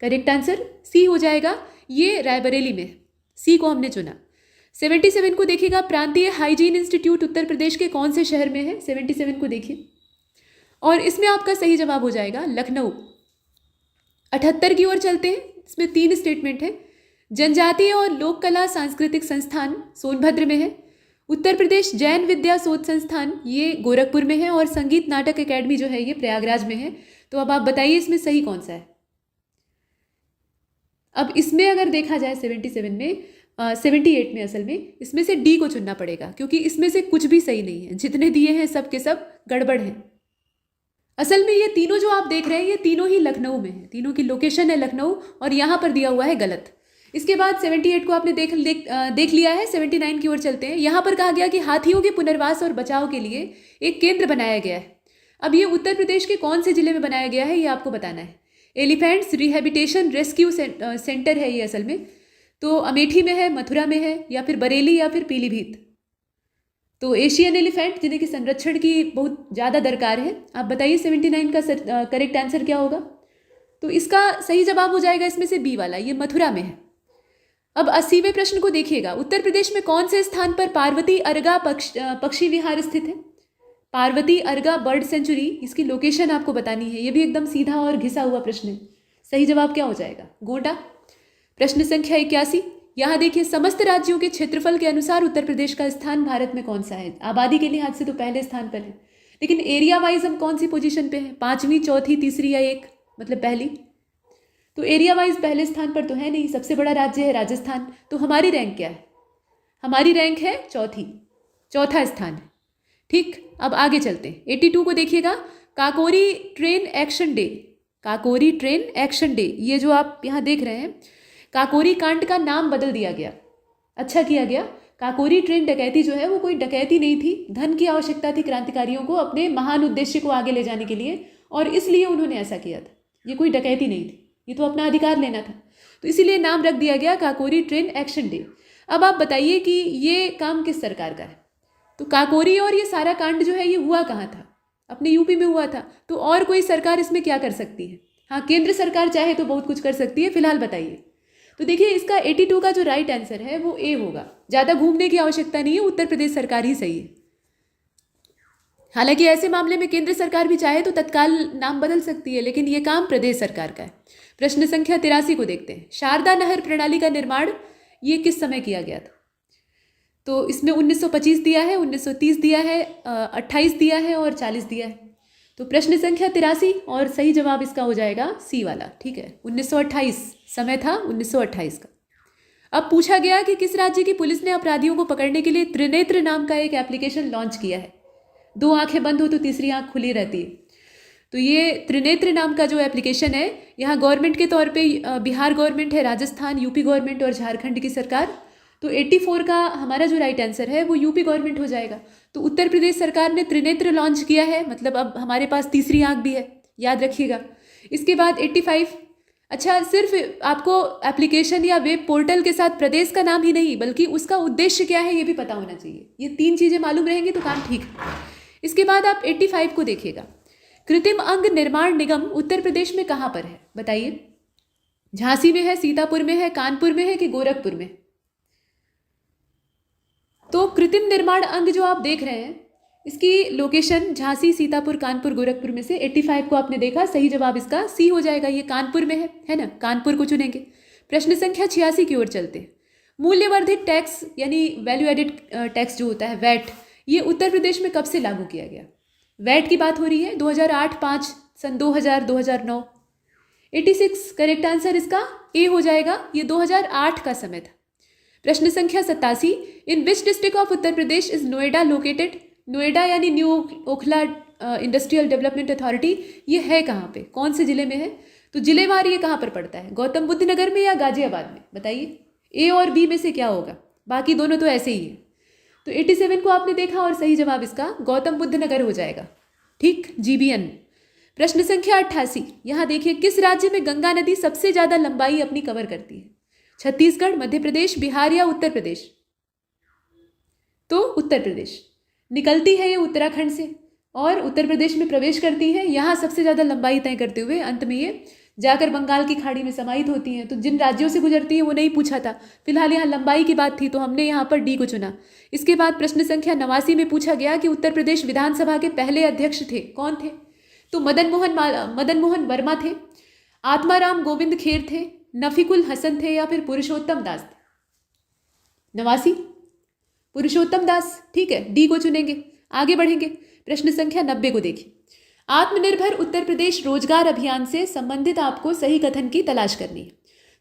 करेक्ट आंसर सी हो जाएगा, ये रायबरेली में, सी को हमने चुना। 77 को देखिएगा। प्रांतीय हाइजीन इंस्टीट्यूट उत्तर प्रदेश के कौन से शहर में है। 77 को देखिए और इसमें आपका सही जवाब हो जाएगा लखनऊ। 78 की ओर चलते हैं। इसमें 3 स्टेटमेंट है। जनजातीय और लोक कला सांस्कृतिक संस्थान सोनभद्र में है। उत्तर प्रदेश जैन विद्या शोध संस्थान ये गोरखपुर में है और संगीत नाटक एकेडमी जो है ये प्रयागराज में है। तो अब आप बताइए इसमें सही कौन सा है। अब इसमें अगर देखा जाए 77 में 78 में असल में इसमें से डी को चुनना पड़ेगा क्योंकि इसमें से कुछ भी सही नहीं है। जितने दिए हैं सब के सब गड़बड़ हैं। असल में ये तीनों जो आप देख रहे हैं ये तीनों ही लखनऊ में है। तीनों की लोकेशन है लखनऊ और यहाँ पर दिया हुआ है गलत। इसके बाद 78 को आपने देख लिया है। 79 की ओर चलते हैं। यहाँ पर कहा गया कि हाथियों के पुनर्वास और बचाव के लिए एक केंद्र बनाया गया है। अब ये उत्तर प्रदेश के कौन से जिले में बनाया गया है ये आपको बताना है। एलिफेंट्स रिहेबिटेशन रेस्क्यू सेंटर है ये असल में। तो अमेठी में है, मथुरा में है या फिर बरेली या फिर पीलीभीत। तो एशियन एलिफेंट जिन्हें कि संरक्षण की बहुत ज़्यादा दरकार है। आप बताइए 79 का करेक्ट आंसर क्या होगा। तो इसका सही जवाब हो जाएगा इसमें से बी वाला, ये मथुरा में है। अब 80वें प्रश्न को देखिएगा। उत्तर प्रदेश में कौन से स्थान पर पार्वती अर्गा पक्षी विहार स्थित है। पार्वती अर्गा बर्ड सेंचुरी, इसकी लोकेशन आपको बतानी है। ये भी एकदम सीधा और घिसा हुआ प्रश्न है। सही जवाब क्या हो जाएगा, गोंडा। प्रश्न संख्या 81। यहाँ देखिए, समस्त राज्यों के क्षेत्रफल के अनुसार उत्तर प्रदेश का स्थान भारत में कौन सा है। आबादी के लिहाज से तो पहले स्थान पर है, लेकिन एरिया वाइज हम कौन सी पोजीशन पे हैं, 5वीं, 4थी, 3री या 1, मतलब पहली। तो एरिया वाइज पहले स्थान पर तो है नहीं। सबसे बड़ा राज्य है राजस्थान। तो हमारी रैंक क्या है, हमारी रैंक है चौथा स्थान है। ठीक, अब आगे चलते हैं। 82 को देखिएगा। Kakori train action day, Kakori train action day, ये जो आप यहाँ देख रहे हैं, काकोरी कांड का नाम बदल दिया गया। अच्छा किया गया। काकोरी ट्रेन डकैती जो है वो कोई डकैती नहीं थी। धन की आवश्यकता थी क्रांतिकारियों को अपने महान उद्देश्य को आगे ले जाने के लिए, और इसलिए उन्होंने ऐसा किया था। ये कोई डकैती नहीं थी, ये तो अपना अधिकार लेना था। तो इसीलिए नाम रख दिया गया काकोरी ट्रेन एक्शन डे। अब आप बताइए कि ये काम किस सरकार का है। तो काकोरी और ये सारा कांड जो है ये हुआ कहाँ था, अपने यूपी में हुआ था। तो और कोई सरकार इसमें क्या कर सकती है। हाँ, केंद्र सरकार चाहे तो बहुत कुछ कर सकती है। फिलहाल बताइए। तो देखिए, इसका 82 का जो राइट आंसर है वो ए होगा। ज़्यादा घूमने की आवश्यकता नहीं है, उत्तर प्रदेश सरकार ही सही है। हालांकि ऐसे मामले में केंद्र सरकार भी चाहे तो तत्काल नाम बदल सकती है, लेकिन ये काम प्रदेश सरकार का है। प्रश्न संख्या 83 को देखते हैं। शारदा नहर प्रणाली का निर्माण ये किस समय किया गया था। तो इसमें 1925 दिया है, 1930 दिया है, 28 दिया है और 40 दिया है। तो प्रश्न संख्या 83 और सही जवाब इसका हो जाएगा सी वाला, ठीक है। 1928 समय था, 1928 का। अब पूछा गया कि किस राज्य की पुलिस ने अपराधियों को पकड़ने के लिए त्रिनेत्र नाम का एक एप्लीकेशन लॉन्च किया है। दो आंखें बंद हो तो तीसरी आंख खुली रहती है। तो ये त्रिनेत्र नाम का जो एप्लीकेशन है, यहाँ गवर्नमेंट के तौर पे बिहार गवर्नमेंट है, राजस्थान, यूपी गवर्नमेंट और झारखंड की सरकार। तो 84 का हमारा जो राइट आंसर है वो यूपी गवर्नमेंट हो जाएगा। तो उत्तर प्रदेश सरकार ने त्रिनेत्र लॉन्च किया है, मतलब अब हमारे पास तीसरी आंख भी है, याद रखिएगा। इसके बाद 85, अच्छा सिर्फ आपको एप्लीकेशन या वेब पोर्टल के साथ प्रदेश का नाम ही नहीं बल्कि उसका उद्देश्य क्या है ये भी पता होना चाहिए। ये तीन चीज़ें मालूम रहेंगी तो काम ठीक है। इसके बाद आप 85 को देखिएगा। कृत्रिम अंग निर्माण निगम उत्तर प्रदेश में कहाँ पर है बताइए। झांसी में है, सीतापुर में है, कानपुर में है कि गोरखपुर में। तो कृत्रिम निर्माण अंग जो आप देख रहे हैं इसकी लोकेशन झांसी, सीतापुर, कानपुर, गोरखपुर में से 85 को आपने देखा, सही जवाब इसका सी हो जाएगा। ये कानपुर में है ना, कानपुर को चुनेंगे। प्रश्न संख्या 86 की ओर चलते हैं। मूल्यवर्धित टैक्स यानी वैल्यू एडेड टैक्स जो होता है वैट, ये उत्तर प्रदेश में कब से लागू किया गया। वैट की बात हो रही है 2008, 5, सन 2000, 2009। 86 करेक्ट आंसर इसका ए हो जाएगा, ये 2008 का समय था। प्रश्न संख्या 87, in which district of Uttar Pradesh is Noida located. Noida यानी new Okhla industrial development authority, ये है कहाँ पे, कौन से जिले में है। तो जिलेवार ये कहाँ पर पड़ता है, गौतम बुद्ध नगर में या गाजियाबाद में, बताइए। ए और बी में से क्या होगा, बाकी दोनों तो ऐसे ही है। तो 87 को आपने देखा और सही जवाब इसका गौतम बुद्ध नगर हो जाएगा, ठीक, GBN। प्रश्न संख्या 88, यहाँ देखिए किस राज्य में गंगा नदी सबसे ज्यादा लंबाई अपनी कवर करती है। छत्तीसगढ़, मध्य प्रदेश, बिहार या उत्तर प्रदेश। तो उत्तर प्रदेश निकलती है ये उत्तराखंड से और उत्तर प्रदेश में प्रवेश करती है, यहाँ सबसे ज़्यादा लंबाई तय करते हुए अंत में ये जाकर बंगाल की खाड़ी में समाहित होती हैं। तो जिन राज्यों से गुजरती है वो नहीं पूछा था, फिलहाल यहाँ लंबाई की बात थी तो हमने यहाँ पर डी को चुना। इसके बाद प्रश्न संख्या 89 में पूछा गया कि उत्तर प्रदेश विधानसभा के पहले अध्यक्ष थे, कौन थे। तो मदन मोहन वर्मा थे, आत्माराम गोविंद खेर थे, नफीकुल हसन थे या फिर पुरुषोत्तम दास थे। 89 पुरुषोत्तम दास, ठीक है, डी को चुनेंगे। आगे बढ़ेंगे, प्रश्न संख्या 90 को देखिए। आत्मनिर्भर उत्तर प्रदेश रोजगार अभियान से संबंधित आपको सही कथन की तलाश करनी है।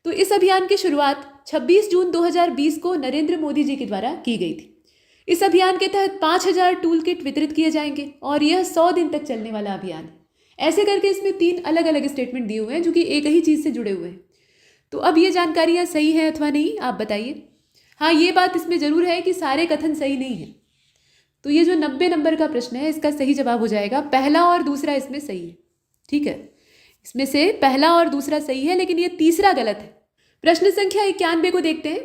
तो इस अभियान की शुरुआत 26 जून 2020 को नरेंद्र मोदी जी के द्वारा की गई थी। इस अभियान के तहत 5000 टूल किट वितरित किए जाएंगे और यह 100 दिन तक चलने वाला अभियान है। ऐसे करके इसमें 3 अलग अलग स्टेटमेंट दिए हुए हैं जो कि एक ही चीज़ से जुड़े हुए हैं। तो अब ये जानकारियाँ सही हैं अथवा नहीं, आप बताइए। हाँ, ये बात इसमें जरूर है कि सारे कथन सही नहीं है। तो ये जो 90 नंबर का प्रश्न है इसका सही जवाब हो जाएगा पहला और दूसरा इसमें सही है, ठीक है। इसमें से पहला और दूसरा सही है लेकिन ये तीसरा गलत है। प्रश्न संख्या 91 को देखते हैं।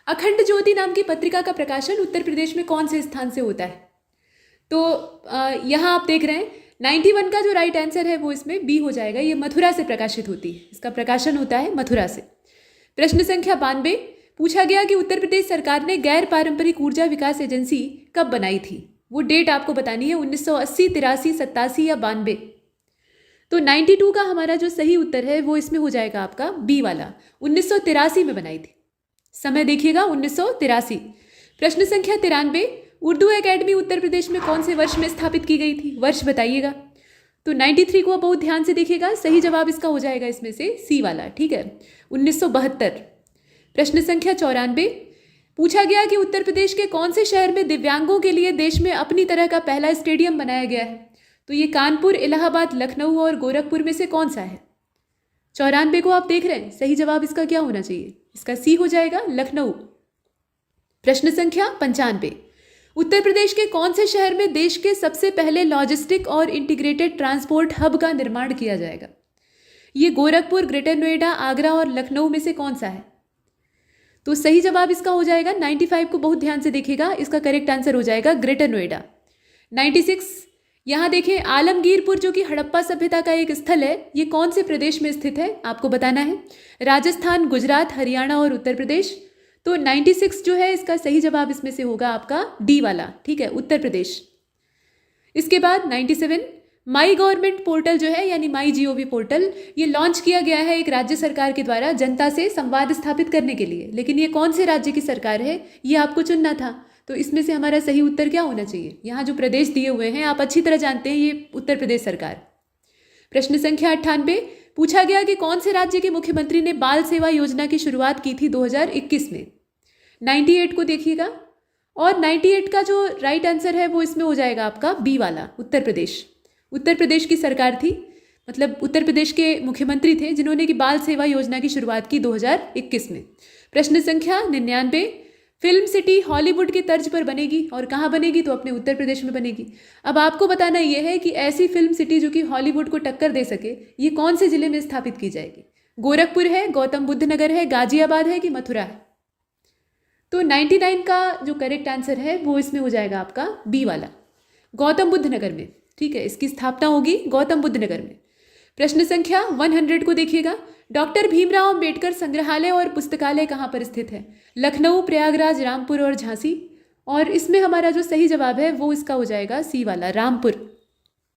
अखंड ज्योति नाम की पत्रिका का प्रकाशन उत्तर प्रदेश में कौन से स्थान से होता है। तो यहाँ आप देख रहे हैं 91 का जो राइट आंसर है वो इसमें बी हो जाएगा। ये मथुरा से प्रकाशित होती है, इसका प्रकाशन होता है मथुरा से। प्रश्न संख्या 92 पूछा गया कि उत्तर प्रदेश सरकार ने गैर पारंपरिक ऊर्जा विकास एजेंसी कब बनाई थी। वो डेट आपको बतानी है, 1980, 83, 87 या 92। तो 92 का हमारा जो सही उत्तर है वो इसमें हो जाएगा आपका बी वाला, 1983 में बनाई थी। समय देखिएगा 1983। प्रश्न संख्या 93 उर्दू एकेडमी उत्तर प्रदेश में कौन से वर्ष में स्थापित की गई थी, वर्ष बताइएगा। तो 93 को बहुत ध्यान से देखिएगा, सही जवाब इसका हो जाएगा इसमें से सी वाला, ठीक है, 1972। प्रश्न संख्या 94 पूछा गया कि उत्तर प्रदेश के कौन से शहर में दिव्यांगों के लिए देश में अपनी तरह का पहला स्टेडियम बनाया गया है। तो ये कानपुर, इलाहाबाद, लखनऊ और गोरखपुर में से कौन सा है। 94 को आप देख रहे हैं, सही जवाब इसका क्या होना चाहिए, इसका सी हो जाएगा, लखनऊ। प्रश्न संख्या 95 उत्तर प्रदेश के कौन से शहर में देश के सबसे पहले लॉजिस्टिक और इंटीग्रेटेड ट्रांसपोर्ट हब का निर्माण किया जाएगा। ये गोरखपुर, ग्रेटर नोएडा, आगरा और लखनऊ में से कौन सा है। तो सही जवाब इसका हो जाएगा 95 को बहुत ध्यान से देखिएगा, इसका करेक्ट आंसर हो जाएगा ग्रेटर नोएडा। 96 यहाँ देखें, आलमगीरपुर जो कि हड़प्पा सभ्यता का एक स्थल है, ये कौन से प्रदेश में स्थित है आपको बताना है। राजस्थान, गुजरात, हरियाणा और उत्तर प्रदेश। तो 96 जो है इसका सही जवाब इसमें से होगा आपका डी वाला, ठीक है, उत्तर प्रदेश। इसके बाद 97 माई गवर्नमेंट पोर्टल जो है यानी माई GOV पोर्टल, ये लॉन्च किया गया है एक राज्य सरकार के द्वारा जनता से संवाद स्थापित करने के लिए। लेकिन ये कौन से राज्य की सरकार है ये आपको चुनना था। तो इसमें से हमारा सही उत्तर क्या होना चाहिए? यहाँ जो प्रदेश दिए हुए हैं आप अच्छी तरह जानते हैं, ये उत्तर प्रदेश सरकार। प्रश्न संख्या 98 पूछा गया कि कौन से राज्य के मुख्यमंत्री ने बाल सेवा योजना की शुरुआत की थी 2021 में? 98 को देखिएगा, और 98 का जो राइट आंसर है वो इसमें हो जाएगा आपका बी वाला, उत्तर प्रदेश। उत्तर प्रदेश की सरकार थी, मतलब उत्तर प्रदेश के मुख्यमंत्री थे जिन्होंने कि बाल सेवा योजना की शुरुआत की 2021 में। प्रश्न संख्या 99 फिल्म सिटी हॉलीवुड की तर्ज पर बनेगी और कहाँ बनेगी? तो अपने उत्तर प्रदेश में बनेगी। अब आपको बताना यह है कि ऐसी फिल्म सिटी जो कि हॉलीवुड को टक्कर दे सके, ये कौन से जिले में स्थापित की जाएगी? गोरखपुर है, गौतम बुद्ध नगर है, गाजियाबाद है कि मथुरा है? तो 99 का जो करेक्ट आंसर है वो इसमें हो जाएगा आपका बी वाला, गौतम बुद्ध नगर में। ठीक है, इसकी स्थापना होगी गौतम बुद्ध नगर में। प्रश्न संख्या 100 को देखिएगा, डॉक्टर भीमराव अंबेडकर संग्रहालय और पुस्तकालय कहाँ पर स्थित है? लखनऊ, प्रयागराज, रामपुर और झांसी। और इसमें हमारा जो सही जवाब है वो इसका हो जाएगा सी वाला, रामपुर।